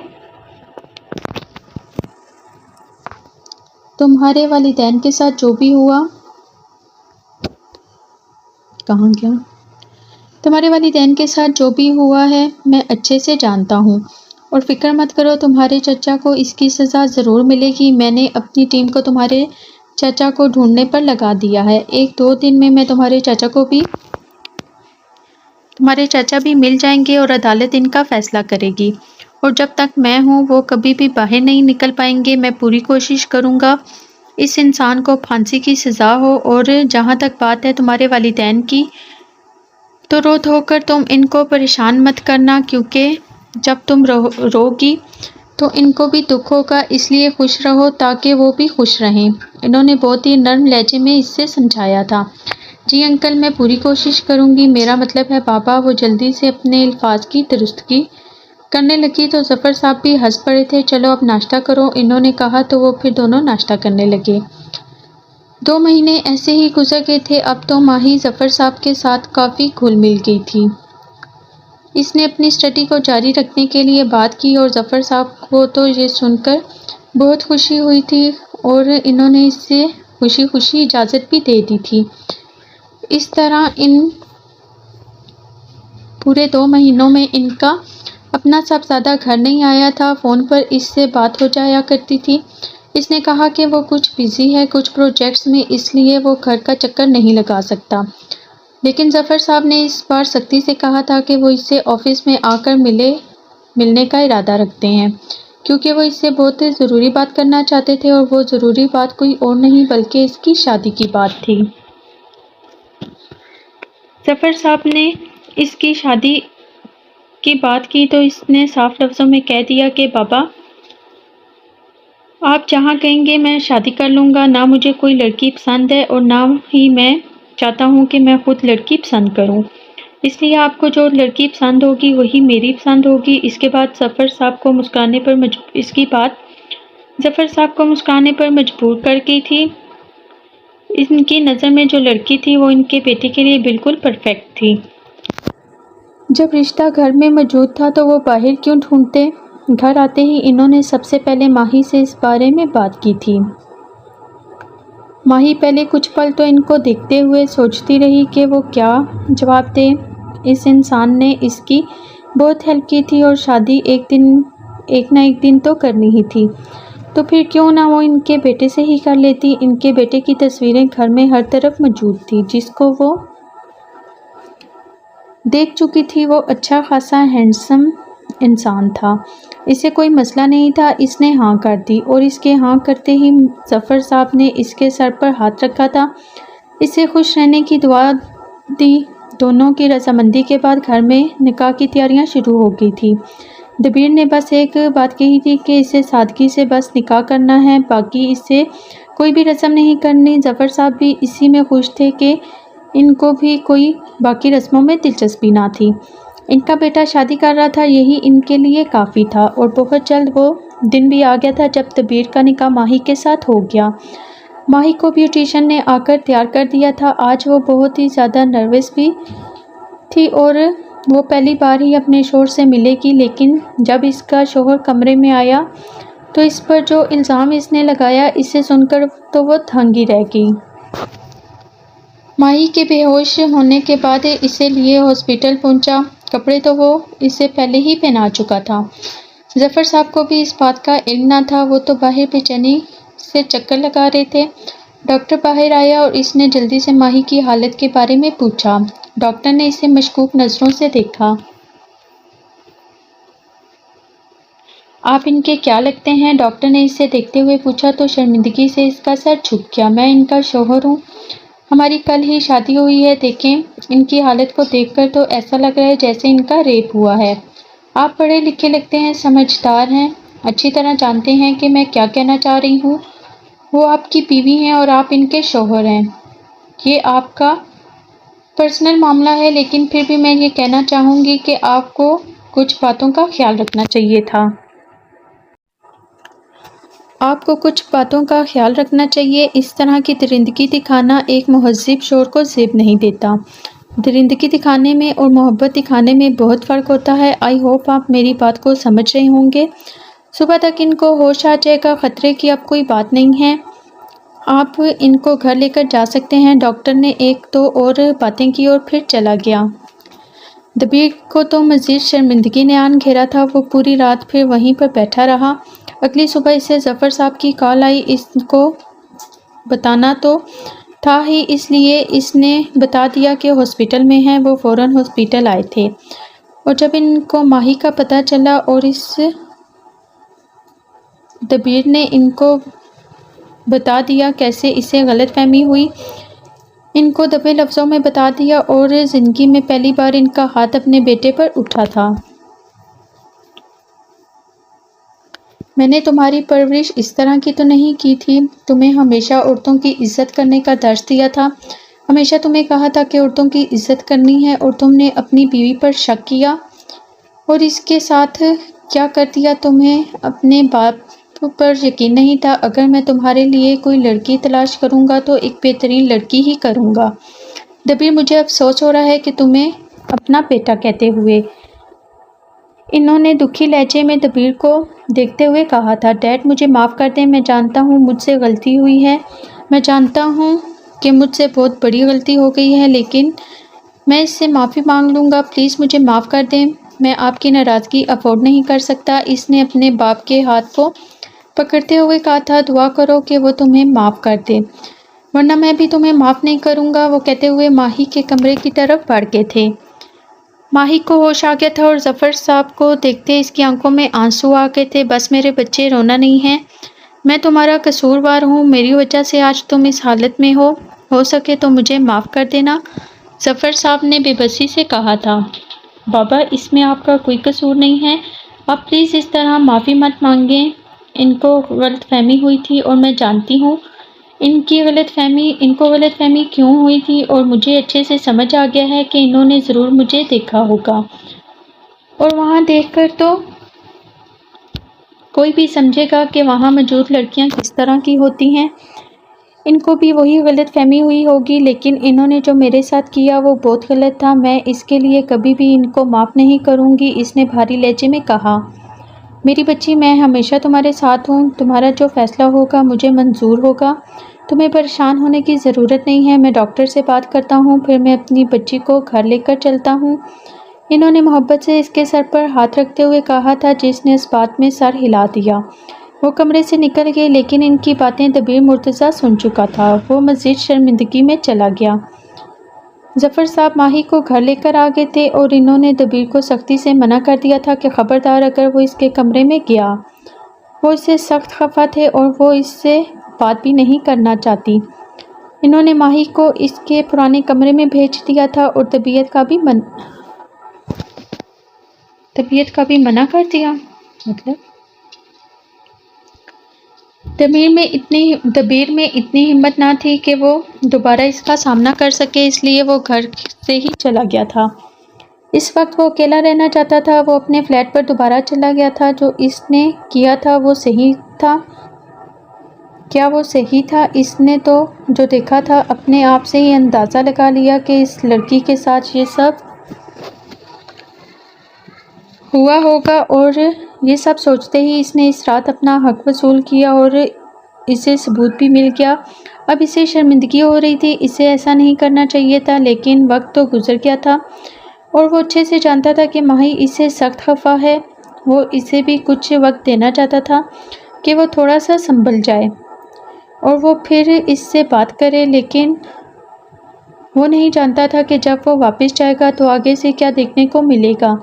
تمہارے والدین کے ساتھ جو بھی ہوا تمہارے والدین کے ساتھ جو بھی ہوا ہے میں اچھے سے جانتا ہوں، اور فکر مت کرو، تمہارے چچا کو اس کی سزا ضرور ملے گی، میں نے اپنی ٹیم کو تمہارے چچا کو ڈھونڈنے پر لگا دیا ہے، 1-2 دن میں تمہارے چچا بھی مل جائیں گے اور عدالت ان کا فیصلہ کرے گی، اور جب تک میں ہوں وہ کبھی بھی باہر نہیں نکل پائیں گے۔ میں پوری کوشش کروں گا اس انسان کو پھانسی کی سزا ہو، اور جہاں تک بات ہے تمہارے والدین کی، تو رو دھو کر تم ان کو پریشان مت کرنا، کیونکہ جب تم رو گی تو ان کو بھی دکھ ہوگا، اس لیے خوش رہو تاکہ وہ بھی خوش رہیں، انہوں نے بہت ہی نرم لہجے میں اس سے سمجھایا تھا۔ جی انکل، میں پوری کوشش کروں گی، میرا مطلب ہے بابا، وہ جلدی سے اپنے الفاظ کی درستگی کرنے لگی تو ظفر صاحب بھی ہنس پڑے تھے۔ چلو اب ناشتہ کرو، انہوں نے کہا تو وہ پھر دونوں ناشتہ کرنے لگے۔ 2 مہینے ایسے ہی گزر گئے تھے، اب تو ماہی ظفر صاحب کے ساتھ کافی گھل مل گئی تھی، اس نے اپنی اسٹڈی کو جاری رکھنے کے لیے بات کی، اور ظفر صاحب کو تو یہ سن کر بہت خوشی ہوئی تھی، اور انہوں نے اس سے خوشی خوشی اجازت بھی دے دی تھی۔ اس طرح ان پورے 2 مہینوں میں ان کا اپنا صاحبزادہ گھر نہیں آیا تھا، فون پر اس سے بات ہو جایا کرتی تھی۔ اس نے کہا کہ وہ کچھ بزی ہے کچھ پروجیکٹس میں، اس لیے وہ گھر کا چکر نہیں لگا سکتا، لیکن ظفر صاحب نے اس بار سختی سے کہا تھا کہ وہ اس سے آفس میں آ کر ملنے کا ارادہ رکھتے ہیں، کیونکہ وہ اس سے بہت ضروری بات کرنا چاہتے تھے، اور وہ ضروری بات کوئی اور نہیں بلکہ اس کی شادی کی بات تھی۔ ظفر صاحب نے اس کی شادی کی بات کی تو اس نے صاف لفظوں میں کہہ دیا کہ بابا آپ جہاں کہیں گے میں شادی کر لوں گا، نہ مجھے کوئی لڑکی پسند ہے اور نہ ہی میں چاہتا ہوں کہ میں خود لڑکی پسند کروں، اس لیے آپ کو جو لڑکی پسند ہوگی وہی میری پسند ہوگی۔ اس کے بعد ظفر صاحب کو مسکرانے پر مجبور کر گئی تھی۔ ان کی نظر میں جو لڑکی تھی وہ ان کے بیٹے کے لیے بالکل پرفیکٹ تھی۔ جب رشتہ گھر میں موجود تھا تو وہ باہر کیوں ڈھونڈتے؟ گھر آتے ہی انہوں نے سب سے پہلے ماہی سے اس بارے میں بات کی تھی۔ ماہی پہلے کچھ پل تو ان کو دیکھتے ہوئے سوچتی رہی کہ وہ کیا جواب دے۔ اس انسان نے اس کی بہت ہیلپ کی تھی اور شادی ایک نہ ایک دن تو کرنی ہی تھی، تو پھر کیوں نہ وہ ان کے بیٹے سے ہی کر لیتی۔ ان کے بیٹے کی تصویریں گھر میں ہر طرف موجود تھی، جس کو وہ دیکھ چکی تھی۔ وہ اچھا خاصا ہینڈسم انسان تھا، اسے کوئی مسئلہ نہیں تھا۔ اس نے ہاں کر دی اور اس کے ہاں کرتے ہی ظفر صاحب نے اس کے سر پر ہاتھ رکھا تھا، اسے خوش رہنے کی دعا دی۔ دونوں کی رضامندی کے بعد گھر میں نکاح کی تیاریاں شروع ہو گئی تھی۔ دبیر نے بس ایک بات کہی تھی کہ اسے سادگی سے بس نکاح کرنا ہے، باقی اسے کوئی بھی رسم نہیں کرنی۔ ظفر صاحب بھی اسی میں خوش تھے کہ ان کو بھی کوئی باقی رسموں میں دلچسپی نہ تھی۔ ان کا بیٹا شادی کر رہا تھا، یہی ان کے لیے کافی تھا، اور بہت جلد وہ دن بھی آ گیا تھا جب دبیر کا نکاح ماہی کے ساتھ ہو گیا۔ ماہی کو بیوٹیشین نے آ کر تیار کر دیا تھا۔ آج وہ بہت ہی زیادہ نروس بھی تھی اور وہ پہلی بار ہی اپنے شوہر سے ملے گی، لیکن جب اس کا شوہر کمرے میں آیا تو اس پر جو الزام اس نے لگایا، اسے سن کر تو وہ دھنگ ہی رہ گئی۔ ماہی کے بے ہوش ہونے کے بعد اسے لیے ہاسپٹل پہنچا، کپڑے تو وہ اسے پہلے ہی پہنا چکا تھا۔ ظفر صاحب کو بھی اس بات کا علم نہ تھا، وہ تو باہر بے چینی سے چکر لگا رہے تھے۔ ڈاکٹر باہر آیا اور اس نے جلدی سے ماہی کی حالت کے بارے میں پوچھا۔ ڈاکٹر نے اسے مشکوک نظروں سے دیکھا۔ آپ ان کے کیا لگتے ہیں؟ ڈاکٹر نے اسے دیکھتے ہوئے پوچھا تو شرمندگی سے اس کا سر جھک گیا۔ میں ان کا شوہر ہوں، ہماری کل ہی شادی ہوئی ہے۔ دیکھیں ان کی حالت کو دیکھ کر تو ایسا لگ رہا ہے جیسے ان کا ریپ ہوا ہے۔ آپ پڑھے لکھے لگتے ہیں، سمجھدار ہیں، اچھی طرح جانتے ہیں کہ میں کیا کہنا چاہ رہی ہوں۔ وہ آپ کی بیوی ہیں اور آپ ان کے شوہر ہیں، یہ آپ کا پرسنل معاملہ ہے، لیکن پھر بھی میں یہ کہنا چاہوں گی کہ آپ کو کچھ باتوں کا خیال رکھنا چاہیے تھا۔ آپ کو کچھ باتوں کا خیال رکھنا چاہیے۔ اس طرح کی درندگی دکھانا ایک مہذب شوہر کو زیب نہیں دیتا۔ درندگی دکھانے میں اور محبت دکھانے میں بہت فرق ہوتا ہے۔ آئی ہوپ آپ میری بات کو سمجھ رہے ہوں گے۔ صبح تک ان کو ہوش آ جائے گا، خطرے کی اب کوئی بات نہیں ہے، آپ ان کو گھر لے کر جا سکتے ہیں۔ ڈاکٹر نے ایک دو اور باتیں کی اور پھر چلا گیا۔ دبیر کو تو مزید شرمندگی نے آن گھیرا تھا، وہ پوری رات پھر وہیں پر بیٹھا رہا۔ اگلی صبح اسے ظفر صاحب کی کال آئی، اس کو بتانا تو تھا ہی، اس لیے اس نے بتا دیا کہ ہاسپٹل میں ہیں۔ وہ فوراً ہاسپٹل آئے تھے اور جب ان کو ماہی کا پتہ چلا اور اس دبیر نے ان کو بتا دیا کیسے اسے غلط فہمی ہوئی، ان کو دبے لفظوں میں بتا دیا، اور زندگی میں پہلی بار ان کا ہاتھ اپنے بیٹے پر اٹھا تھا۔ میں نے تمہاری پرورش اس طرح کی تو نہیں کی تھی، تمہیں ہمیشہ عورتوں کی عزت کرنے کا درس دیا تھا، ہمیشہ تمہیں کہا تھا کہ عورتوں کی عزت کرنی ہے، اور تم نے اپنی بیوی پر شک کیا اور اس کے ساتھ کیا کر دیا۔ تمہیں اپنے باپ پر یقین نہیں تھا۔ اگر میں تمہارے لیے کوئی لڑکی تلاش کروں گا تو ایک بہترین لڑکی ہی کروں گا۔ دبیر، مجھے افسوس ہو رہا ہے کہ تمہیں اپنا بیٹا کہتے ہوئے۔ انہوں نے دکھی لہجے میں دبیر کو دیکھتے ہوئے کہا تھا۔ ڈیڈ، مجھے معاف کر دیں، میں جانتا ہوں مجھ سے غلطی ہوئی ہے، میں جانتا ہوں کہ مجھ سے بہت بڑی غلطی ہو گئی ہے، لیکن میں اس سے معافی مانگ لوں گا، پلیز مجھے معاف کر دیں، میں آپ کی ناراضگی افورڈ نہیں کر سکتا۔ اس نے اپنے باپ کے ہاتھ کو پکڑتے ہوئے کہا تھا، دعا کرو کہ وہ تمہیں معاف کر دے، ورنہ میں بھی تمہیں معاف نہیں کروں گا۔ وہ کہتے ہوئے ماہی کے کمرے کی طرف بڑھ گئے تھے۔ ماہی کو ہوش آ گیا تھا اور ظفر صاحب کو دیکھتے اس کی آنکھوں میں آنسو آ گئے تھے۔ بس میرے بچے، رونا نہیں ہے، میں تمہارا قصوروار ہوں، میری وجہ سے آج تم اس حالت میں ہو سکے تو مجھے معاف کر دینا، ظفر صاحب نے بے بسی سے کہا تھا۔ بابا، اس میں آپ کا کوئی قصور نہیں ہے، آپ پلیز اس طرح معافی مت مانگیں، ان کو غلط فہمی ہوئی تھی اور میں جانتی ہوں ان کو غلط فہمی کیوں ہوئی تھی، اور مجھے اچھے سے سمجھ آ گیا ہے کہ انہوں نے ضرور مجھے دیکھا ہوگا، اور وہاں دیکھ کر تو کوئی بھی سمجھے گا کہ وہاں موجود لڑکیاں کس طرح کی ہوتی ہیں۔ ان کو بھی وہی غلط فہمی ہوئی ہوگی، لیکن انہوں نے جو میرے ساتھ کیا وہ بہت غلط تھا، میں اس کے لیے کبھی بھی ان کو معاف نہیں کروں گی، اس نے بھاری لہجے میں کہا۔ میری بچی، میں ہمیشہ تمہارے ساتھ ہوں، تمہارا جو فیصلہ ہوگا مجھے منظور ہوگا، تمہیں پریشان ہونے کی ضرورت نہیں ہے، میں ڈاکٹر سے بات کرتا ہوں، پھر میں اپنی بچی کو گھر لے کر چلتا ہوں۔ انہوں نے محبت سے اس کے سر پر ہاتھ رکھتے ہوئے کہا تھا، جس نے اس بات میں سر ہلا دیا۔ وہ کمرے سے نکل گئے، لیکن ان کی باتیں دبیر مرتضیٰ سن چکا تھا۔ وہ مزید شرمندگی میں چلا گیا۔ ظفر صاحب ماہی کو گھر لے کر آ گئے تھے، اور انہوں نے دبیر کو سختی سے منع کر دیا تھا کہ خبردار اگر وہ اس کے کمرے میں گیا۔ وہ اس سے سخت خفا تھے اور وہ اس سے بات بھی نہیں کرنا چاہتی۔ انہوں نے ماہی کو اس کے پرانے کمرے میں بھیج دیا تھا اور طبیعت کا بھی منع کر دیا۔ دبیر میں اتنی ہمت نہ تھی کہ وہ دوبارہ اس کا سامنا کر سکے، اس لیے وہ گھر سے ہی چلا گیا تھا۔ اس وقت وہ اکیلا رہنا چاہتا تھا۔ وہ اپنے فلیٹ پر دوبارہ چلا گیا تھا۔ جو اس نے کیا تھا وہ صحیح تھا؟ کیا وہ صحیح تھا؟ اس نے تو جو دیکھا تھا اپنے آپ سے ہی اندازہ لگا لیا کہ اس لڑکی کے ساتھ یہ سب ہوا ہوگا، اور یہ سب سوچتے ہی اس نے اس رات اپنا حق وصول کیا اور اسے ثبوت بھی مل گیا۔ اب اسے شرمندگی ہو رہی تھی، اسے ایسا نہیں کرنا چاہیے تھا، لیکن وقت تو گزر گیا تھا اور وہ اچھے سے جانتا تھا کہ ماہی اس سے سخت خفا ہے۔ وہ اسے بھی کچھ وقت دینا چاہتا تھا کہ وہ تھوڑا سا سنبھل جائے اور وہ پھر اس سے بات کرے، لیکن وہ نہیں جانتا تھا کہ جب وہ واپس جائے گا تو آگے سے کیا دیکھنے کو ملے گا۔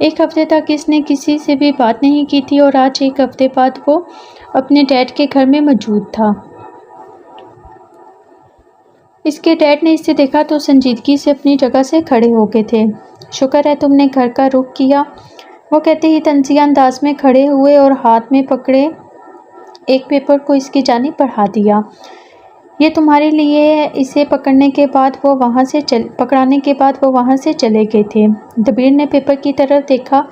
ایک ہفتے تک اس نے کسی سے بھی بات نہیں کی تھی، اور آج ایک ہفتے بعد وہ اپنے ڈیڈ کے گھر میں موجود تھا۔ اس کے ڈیڈ نے اسے دیکھا تو سنجیدگی سے اپنی جگہ سے کھڑے ہو گئے تھے۔ شکر ہے تم نے گھر کا رخ کیا، وہ کہتے ہی طنزیہ انداز میں کھڑے ہوئے اور ہاتھ میں پکڑے ایک پیپر کو اس کی جانب بڑھا دیا۔ یہ تمہارے لیے ہے۔ اسے پکڑانے کے بعد وہ وہاں سے چلے گئے تھے۔ دبیر نے پیپر کی طرف دیکھا۔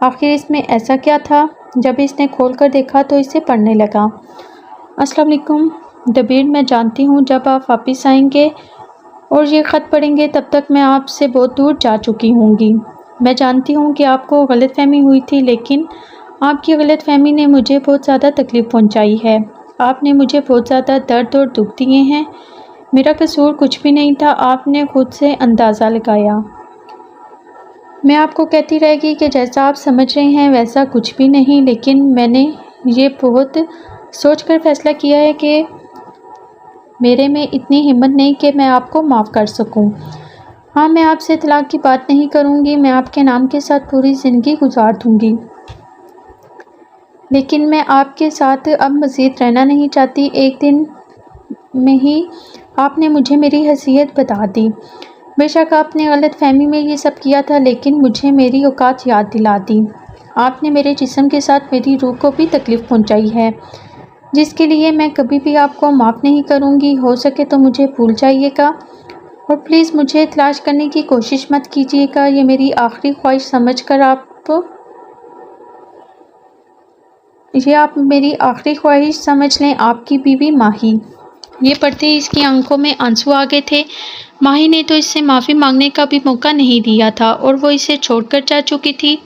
آخر اس میں ایسا کیا تھا؟ جب اس نے کھول کر دیکھا تو اسے پڑھنے لگا۔ السلام علیکم دبیر، میں جانتی ہوں جب آپ واپس آئیں گے اور یہ خط پڑھیں گے تب تک میں آپ سے بہت دور جا چکی ہوں گی۔ میں جانتی ہوں کہ آپ کو غلط فہمی ہوئی تھی، لیکن آپ کی غلط فہمی نے مجھے بہت زیادہ تکلیف پہنچائی ہے۔ آپ نے مجھے بہت زیادہ درد اور دکھ دیے ہیں۔ میرا قصور کچھ بھی نہیں تھا، آپ نے خود سے اندازہ لگایا۔ میں آپ کو کہتی رہے گی کہ جیسا آپ سمجھ رہے ہیں ویسا کچھ بھی نہیں، لیکن میں نے یہ بہت سوچ کر فیصلہ کیا ہے کہ میرے میں اتنی ہمت نہیں کہ میں آپ کو معاف کر سکوں۔ ہاں، میں آپ سے طلاق کی بات نہیں کروں گی، میں آپ کے نام کے ساتھ پوری زندگی گزار دوں گی، لیکن میں آپ کے ساتھ اب مزید رہنا نہیں چاہتی۔ ایک دن میں ہی آپ نے مجھے میری حیثیت بتا دی۔ بے شک آپ نے غلط فہمی میں یہ سب کیا تھا، لیکن مجھے میری اوقات یاد دلا دی۔ آپ نے میرے جسم کے ساتھ میری روح کو بھی تکلیف پہنچائی ہے، جس کے لیے میں کبھی بھی آپ کو معاف نہیں کروں گی۔ ہو سکے تو مجھے بھول جائیے گا، اور پلیز مجھے تلاش کرنے کی کوشش مت کیجیے گا۔ یہ میری آخری خواہش سمجھ کر آپ میری آخری خواہش سمجھ لیں، آپ کی بیوی ماہی۔ یہ پڑھتے ہی اس کی آنکھوں میں آنسو آ گئے تھے۔ ماہی نے تو اس سے معافی مانگنے کا بھی موقع نہیں دیا تھا، اور وہ اسے چھوڑ کر جا چکی تھی۔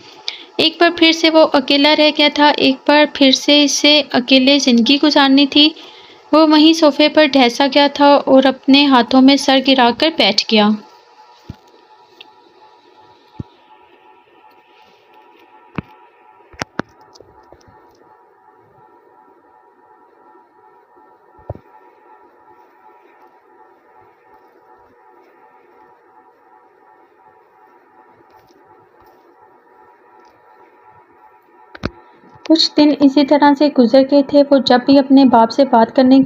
ایک بار پھر سے وہ اکیلا رہ گیا تھا، ایک بار پھر سے اسے اکیلے زندگی گزارنی تھی۔ وہ وہیں صوفے پر ڈھسا گیا تھا اور اپنے ہاتھوں میں سر گرا کر بیٹھ گیا۔ کچھ دن اسی طرح سے گزر گئے تھے۔ وہ جب بھی اپنے باپ سے بات کرنے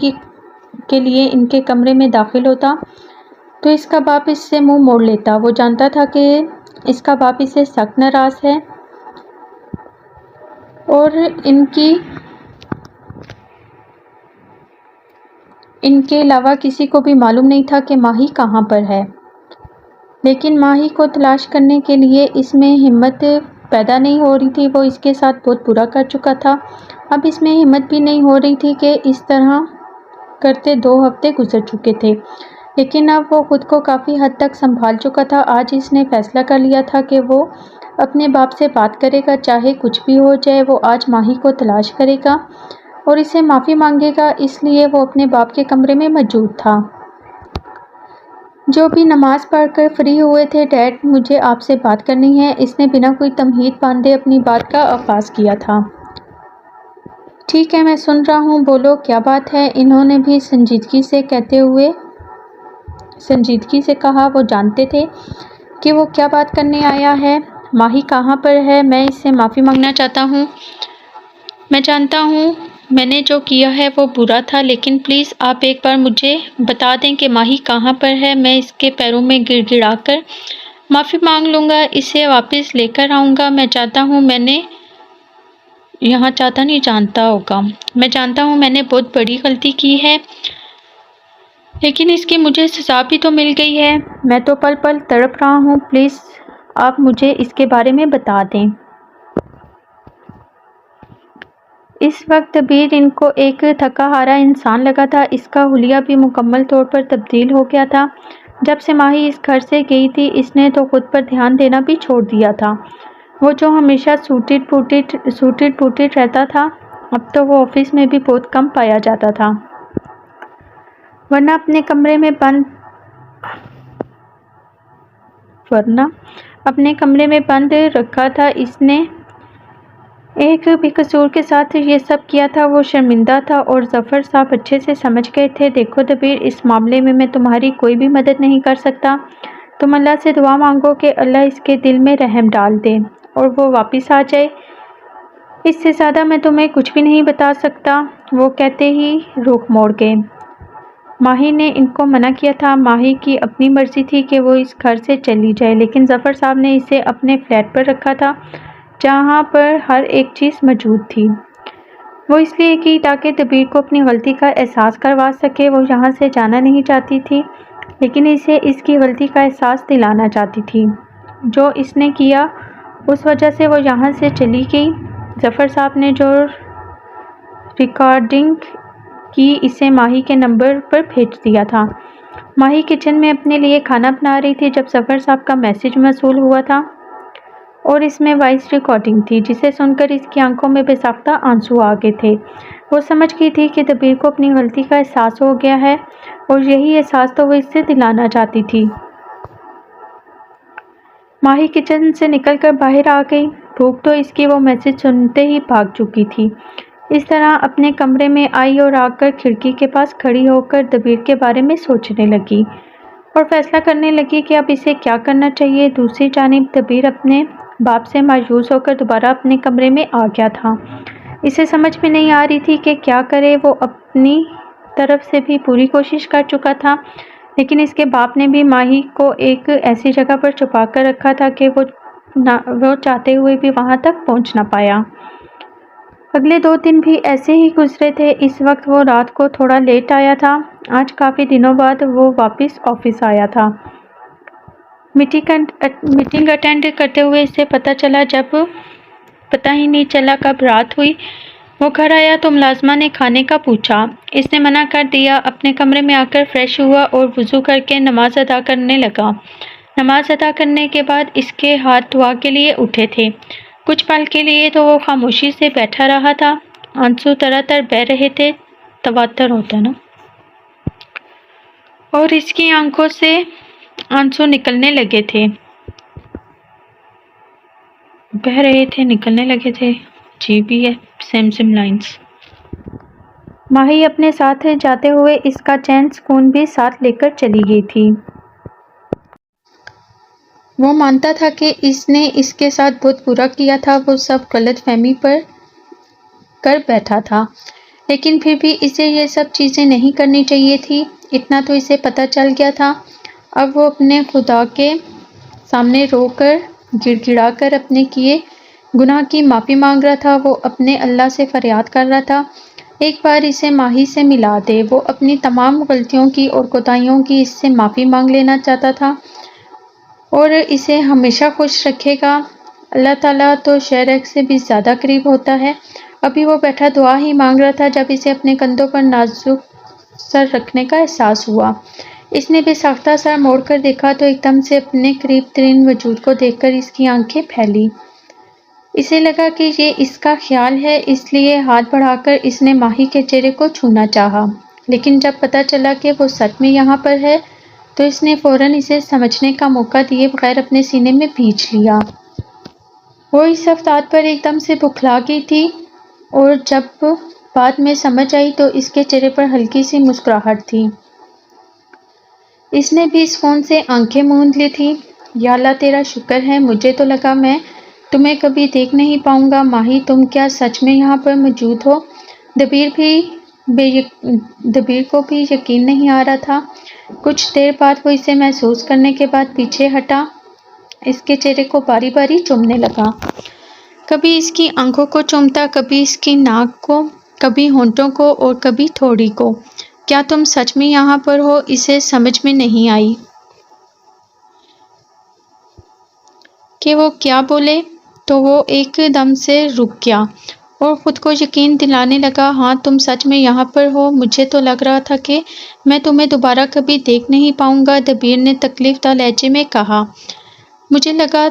کے لیے ان کے کمرے میں داخل ہوتا تو اس کا باپ اس سے منہ موڑ لیتا۔ وہ جانتا تھا کہ اس کا باپ اسے سخت ناراض ہے اور ان کی ان کے علاوہ کسی کو بھی معلوم نہیں تھا کہ ماہی کہاں پر ہے، لیکن ماہی کو تلاش کرنے کے لیے اس میں ہمت پیدا نہیں ہو رہی تھی۔ وہ اس کے ساتھ بہت برا کر چکا تھا، اب اس میں ہمت بھی نہیں ہو رہی تھی کہ اس طرح کرتے 2 ہفتے گزر چکے تھے، لیکن اب وہ خود کو کافی حد تک سنبھال چکا تھا۔ آج اس نے فیصلہ کر لیا تھا کہ وہ اپنے باپ سے بات کرے گا، چاہے کچھ بھی ہو جائے۔ وہ آج ماہی کو تلاش کرے گا اور اسے معافی مانگے گا۔ اس لیے وہ اپنے باپ کے کمرے میں موجود تھا، جو بھی نماز پڑھ کر فری ہوئے تھے۔ ڈیڈ، مجھے آپ سے بات کرنی ہے، اس نے بنا کوئی تمہید باندھے اپنی بات کا آغاز کیا تھا۔ ٹھیک ہے، میں سن رہا ہوں، بولو کیا بات ہے؟ انہوں نے بھی سنجیدگی سے کہا۔ وہ جانتے تھے کہ وہ کیا بات کرنے آیا ہے۔ ماہی کہاں پر ہے؟ میں اس سے معافی مانگنا چاہتا ہوں۔ میں جانتا ہوں میں نے جو کیا ہے وہ برا تھا، لیکن پلیز آپ ایک بار مجھے بتا دیں کہ ماہی کہاں پر ہے۔ میں اس کے پیروں میں گڑ گڑا کر معافی مانگ لوں گا، اسے واپس لے کر آؤں گا۔ میں جانتا ہوں میں نے بہت بڑی غلطی کی ہے، لیکن اس کی مجھے سزا بھی تو مل گئی ہے۔ میں تو پل پل تڑپ رہا ہوں، پلیز آپ مجھے اس کے بارے میں بتا دیں۔ اس وقت دبیر ان کو ایک تھکا ہارا انسان لگا تھا، اس کا حلیہ بھی مکمل طور پر تبدیل ہو گیا تھا۔ جب سے ماہی اس گھر سے گئی تھی، اس نے تو خود پر دھیان دینا بھی چھوڑ دیا تھا۔ وہ جو ہمیشہ سوٹڈ بوٹڈ رہتا تھا، اب تو وہ آفس میں بھی بہت کم پایا جاتا تھا، ورنہ اپنے کمرے میں بند رکھا تھا۔ اس نے ایک بھی قصور کے ساتھ یہ سب کیا تھا۔ وہ شرمندہ تھا اور ظفر صاحب اچھے سے سمجھ گئے تھے۔ دیکھو دبیر، اس معاملے میں تمہاری کوئی بھی مدد نہیں کر سکتا۔ تم اللہ سے دعا مانگو کہ اللہ اس کے دل میں رحم ڈال دے اور وہ واپس آ جائے۔ اس سے زیادہ میں تمہیں کچھ بھی نہیں بتا سکتا۔ وہ کہتے ہی رخ موڑ گئے۔ ماہی نے ان کو منع کیا تھا۔ ماہی کی اپنی مرضی تھی کہ وہ اس گھر سے چلی جائے، لیکن ظفر صاحب نے اسے اپنے فلیٹ پر رکھا تھا، جہاں پر ہر ایک چیز موجود تھی۔ وہ اس لیے کی تاکہ دبیر کو اپنی غلطی کا احساس کروا سکے۔ وہ یہاں سے جانا نہیں چاہتی تھی، لیکن اسے اس کی غلطی کا احساس دلانا چاہتی تھی۔ جو اس نے کیا اس وجہ سے وہ یہاں سے چلی گئی۔ ظفر صاحب نے جو ریکارڈنگ کی اسے ماہی کے نمبر پر بھیج دیا تھا۔ ماہی کچن میں اپنے لیے کھانا بنا رہی تھی جب ظفر صاحب کا میسج موصول ہوا تھا، اور اس میں وائس ریکارڈنگ تھی، جسے سن کر اس کی آنکھوں میں بے ساختہ آنسو آ گئے تھے۔ وہ سمجھ گئی تھی کہ دبیر کو اپنی غلطی کا احساس ہو گیا ہے، اور یہی احساس تو وہ اس سے دلانا چاہتی تھی۔ ماہی کچن سے نکل کر باہر آ گئی۔ بھوک تو اس کی وہ میسج سنتے ہی بھاگ چکی تھی۔ اس طرح اپنے کمرے میں آئی اور آ کر کھڑکی کے پاس کھڑی ہو کر دبیر کے بارے میں سوچنے لگی اور فیصلہ کرنے لگی کہ اب اسے کیا کرنا چاہیے۔ دوسری جانب دبیر اپنے باپ سے مایوس ہو کر دوبارہ اپنے کمرے میں آ گیا تھا۔ اسے سمجھ میں نہیں آ رہی تھی کہ کیا کرے۔ وہ اپنی طرف سے بھی پوری کوشش کر چکا تھا، لیکن اس کے باپ نے بھی ماہی کو ایک ایسی جگہ پر چھپا کر رکھا تھا کہ وہ چاہتے ہوئے بھی وہاں تک پہنچ نہ پایا۔ اگلے 2 دن بھی ایسے ہی گزرے تھے۔ اس وقت وہ رات کو تھوڑا لیٹ آیا تھا۔ آج کافی دنوں بعد وہ واپس آفس آیا تھا۔ میٹنگ اٹینڈ کرتے ہوئے اسے پتہ ہی نہیں چلا کب رات ہوئی۔ وہ گھر آیا تو ملازمہ نے کھانے کا پوچھا، اس نے منع کر دیا۔ اپنے کمرے میں آ کر فریش ہوا اور وضو کر کے نماز ادا کرنے لگا۔ نماز ادا کرنے کے بعد اس کے ہاتھ دعا کے لیے اٹھے تھے۔ کچھ پل کے لیے تو وہ خاموشی سے بیٹھا رہا تھا۔ آنسو تراتر بہہ رہے تھے، تواتر ہوتا ہے نا، اور اس کی آنکھوں سے آنسو نکلنے لگے تھے۔ جی بھی ہے، سیم لائنز۔ ماہی اپنے ساتھ جاتے ہوئے اس کا چین سکون بھی ساتھ لے کر چلی گئی تھی۔ وہ مانتا تھا کہ اس نے اس کے ساتھ بہت برا کیا تھا، وہ سب غلط فہمی پر کر بیٹھا تھا، لیکن پھر بھی اسے یہ سب چیزیں نہیں کرنی چاہیے تھی۔ اتنا تو اسے پتہ چل گیا تھا۔ اب وہ اپنے خدا کے سامنے رو کر گڑ گڑا کر اپنے کیے گناہ کی معافی مانگ رہا تھا۔ وہ اپنے اللہ سے فریاد کر رہا تھا ایک بار اسے ماہی سے ملا دے۔ وہ اپنی تمام غلطیوں کی اور کوتاہیوں کی اس سے معافی مانگ لینا چاہتا تھا اور اسے ہمیشہ خوش رکھے گا۔ اللہ تعالیٰ تو شہرک سے بھی زیادہ قریب ہوتا ہے۔ ابھی وہ بیٹھا دعا ہی مانگ رہا تھا جب اسے اپنے کندھوں پر نازک سر رکھنے کا احساس ہوا۔ اس نے بے ساختہ سر موڑ کر دیکھا تو ایک دم سے اپنے قریب ترین وجود کو دیکھ کر اس کی آنکھیں پھیلی۔ اسے لگا کہ یہ اس کا خیال ہے، اس لیے ہاتھ بڑھا کر اس نے ماہی کے چہرے کو چھونا چاہا، لیکن جب پتہ چلا کہ وہ سچ میں یہاں پر ہے تو اس نے فوراً اسے سمجھنے کا موقع دیے بغیر اپنے سینے میں بھینچ لیا۔ وہ اس افتاد پر ایک دم سے بوکھلا گئی تھی اور جب بعد میں سمجھ آئی تو اس کے چہرے پر ہلکی سی مسکراہٹ تھی۔ اس نے بھی سکون سے آنکھیں موند لی تھیں۔ یا اللہ تیرا شکر ہے، مجھے تو لگا میں تمہیں کبھی دیکھ نہیں پاؤں گا۔ ماہی، تم کیا سچ میں یہاں پر موجود ہو؟ دبیر کو بھی یقین نہیں آ رہا تھا۔ کچھ دیر بعد وہ اسے محسوس کرنے کے بعد پیچھے ہٹا، اس کے چہرے کو باری باری چومنے لگا۔ کبھی اس کی آنکھوں کو چومتا، کبھی اس کی ناک کو، کبھی ہونٹوں کو اور کبھی تھوڑی کو۔ کیا تم سچ میں یہاں پر ہو؟ اسے سمجھ میں نہیں آئی کہ وہ کیا بولے، تو وہ ایک دم سے رک گیا اور خود کو یقین دلانے لگا، ہاں تم سچ میں یہاں پر ہو۔ مجھے تو لگ رہا تھا کہ میں تمہیں دوبارہ کبھی دیکھ نہیں پاؤں گا، دبیر نے تکلیف دہ لہجے میں کہا۔ مجھے لگا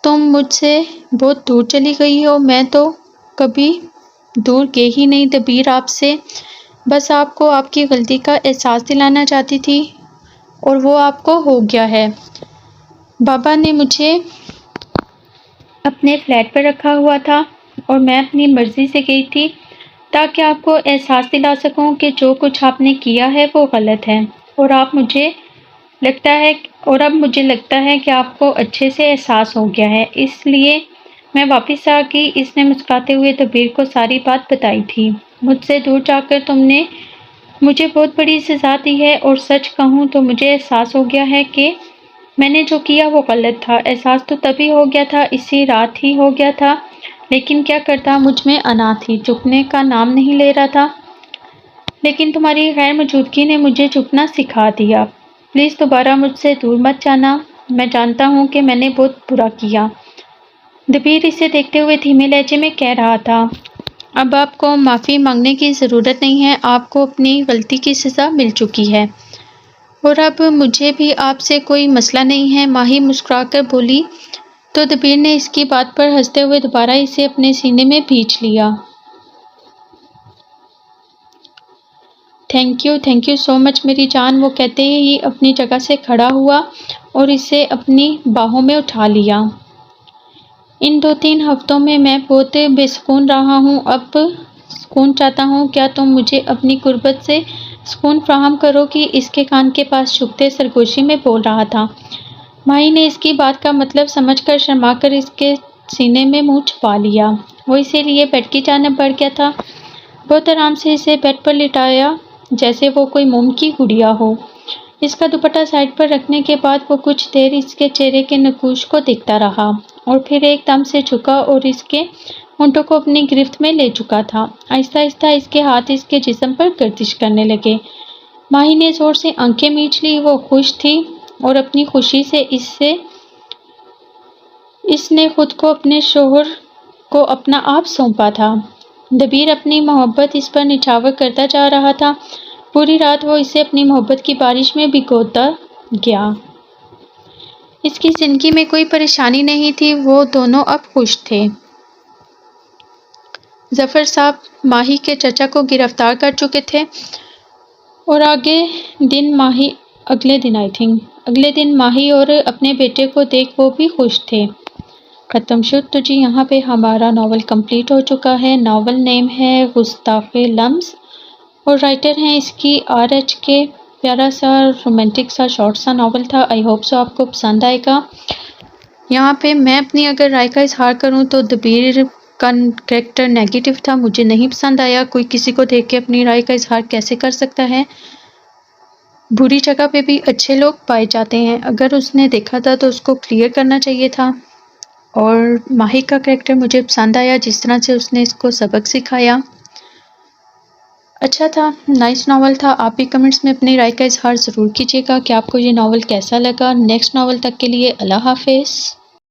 تم مجھ سے بہت دور چلی گئی ہو۔ میں تو کبھی دور گئی ہی نہیں دبیر آپ سے، بس آپ کو آپ کی غلطی کا احساس دلانا چاہتی تھی اور وہ آپ کو ہو گیا ہے۔ بابا نے مجھے اپنے فلیٹ پر رکھا ہوا تھا اور میں اپنی مرضی سے گئی تھی تاکہ آپ کو احساس دلا سکوں کہ جو کچھ آپ نے کیا ہے وہ غلط ہے، اور اب مجھے لگتا ہے کہ آپ کو اچھے سے احساس ہو گیا ہے، اس لیے میں واپس آ گئی۔ اس نے مسکراتے ہوئے دبیر کو ساری بات بتائی تھی۔ مجھ سے دور جا کر تم نے مجھے بہت بڑی سزا دی ہے، اور سچ کہوں تو مجھے احساس ہو گیا ہے کہ میں نے جو کیا وہ غلط تھا۔ احساس تو تبھی ہو گیا تھا، اسی رات ہی ہو گیا تھا، لیکن کیا کرتا، مجھ میں انا تھی، جھکنے کا نام نہیں لے رہا تھا، لیکن تمہاری غیر موجودگی نے مجھے جھکنا سکھا دیا۔ پلیز دوبارہ مجھ سے دور مت جانا، میں جانتا ہوں کہ میں نے بہت برا کیا۔ دبیر اسے دیکھتے ہوئے دھیمے لہجے میں کہہ رہا تھا، اب آپ کو معافی مانگنے کی ضرورت نہیں ہے، آپ کو اپنی غلطی کی سزا مل چکی ہے، اور اب مجھے بھی آپ سے کوئی مسئلہ نہیں ہے۔ ماہی مسکرا کر بولی تو دبیر نے اس کی بات پر ہنستے ہوئے دوبارہ اسے اپنے سینے میں بھینچ لیا۔ تھینک یو سو مچ میری جان، وہ کہتے ہی اپنی جگہ سے کھڑا ہوا اور اسے اپنی باہوں میں اٹھا لیا۔ ان 2-3 ہفتوں میں بہت بے سکون رہا ہوں، اب سکون چاہتا ہوں، کیا تم مجھے اپنی قربت سے سکون فراہم کرو گی؟ اس کے کان کے پاس چھپتے سرگوشی میں بول رہا تھا۔ ماہی نے اس کی بات کا مطلب سمجھ کر شرما کر اس کے سینے میں منہ چھپا لیا۔ وہ اسی لیے بیڈ کی جانب بڑھ گیا تھا، بہت آرام سے اسے بیڈ پر لٹایا جیسے وہ کوئی موم کی گڑیا ہو۔ اس کا دوپٹہ سائڈ پر رکھنے کے بعد وہ کچھ دیر اس کے چہرے کے نقوش کو دیکھتا رہا اور پھر ایک دم سے جھکا اور اس کے ہونٹوں کو اپنی گرفت میں لے چکا تھا۔ آہستہ آہستہ اس کے ہاتھ اس کے جسم پر گردش کرنے لگے۔ ماہی نے زور سے آنکھیں میچ لی، وہ خوش تھی اور اپنی خوشی سے اس نے خود کو اپنے شوہر کو اپنا آپ سونپا تھا۔ دبیر اپنی محبت اس پر نچھاور کرتا جا رہا تھا۔ پوری رات وہ اسے اپنی محبت کی بارش میں بھگوتا گیا۔ اس کی زندگی میں کوئی پریشانی نہیں تھی، وہ دونوں اب خوش تھے۔ ظفر صاحب ماہی کے چچا کو گرفتار کر چکے تھے اور اگلے دن ماہی اور اپنے بیٹے کو دیکھ وہ بھی خوش تھے۔ ختم شد تو جی یہاں پہ ہمارا ناول کمپلیٹ ہو چکا ہے۔ ناول نیم ہے گستاخ لمز اور رائٹر ہیں اس کی RHK۔ پیارا سا رومانٹک سا شارٹ سا ناول تھا، آئی ہوپ سو آپ کو پسند آئے گا۔ یہاں پہ میں اپنی اگر رائے کا اظہار کروں تو دبیر کا کریکٹر نیگیٹو تھا، مجھے نہیں پسند آیا۔ کوئی کسی کو دیکھ کے اپنی رائے کا اظہار کیسے کر سکتا ہے؟ بری جگہ پہ بھی اچھے لوگ پائے جاتے ہیں، اگر اس نے دیکھا تھا تو اس کو کلیئر کرنا چاہیے تھا۔ اور ماہی کا کریکٹر مجھے پسند آیا، جس طرح سے اس نے اس کو سبق سکھایا۔ اچھا تھا، نائس ناول تھا۔ آپ بھی کمنٹس میں اپنی رائے کا اظہار ضرور کیجیے گا کہ آپ کو یہ ناول کیسا لگا۔ نیکسٹ ناول تک کے لیے اللہ حافظ۔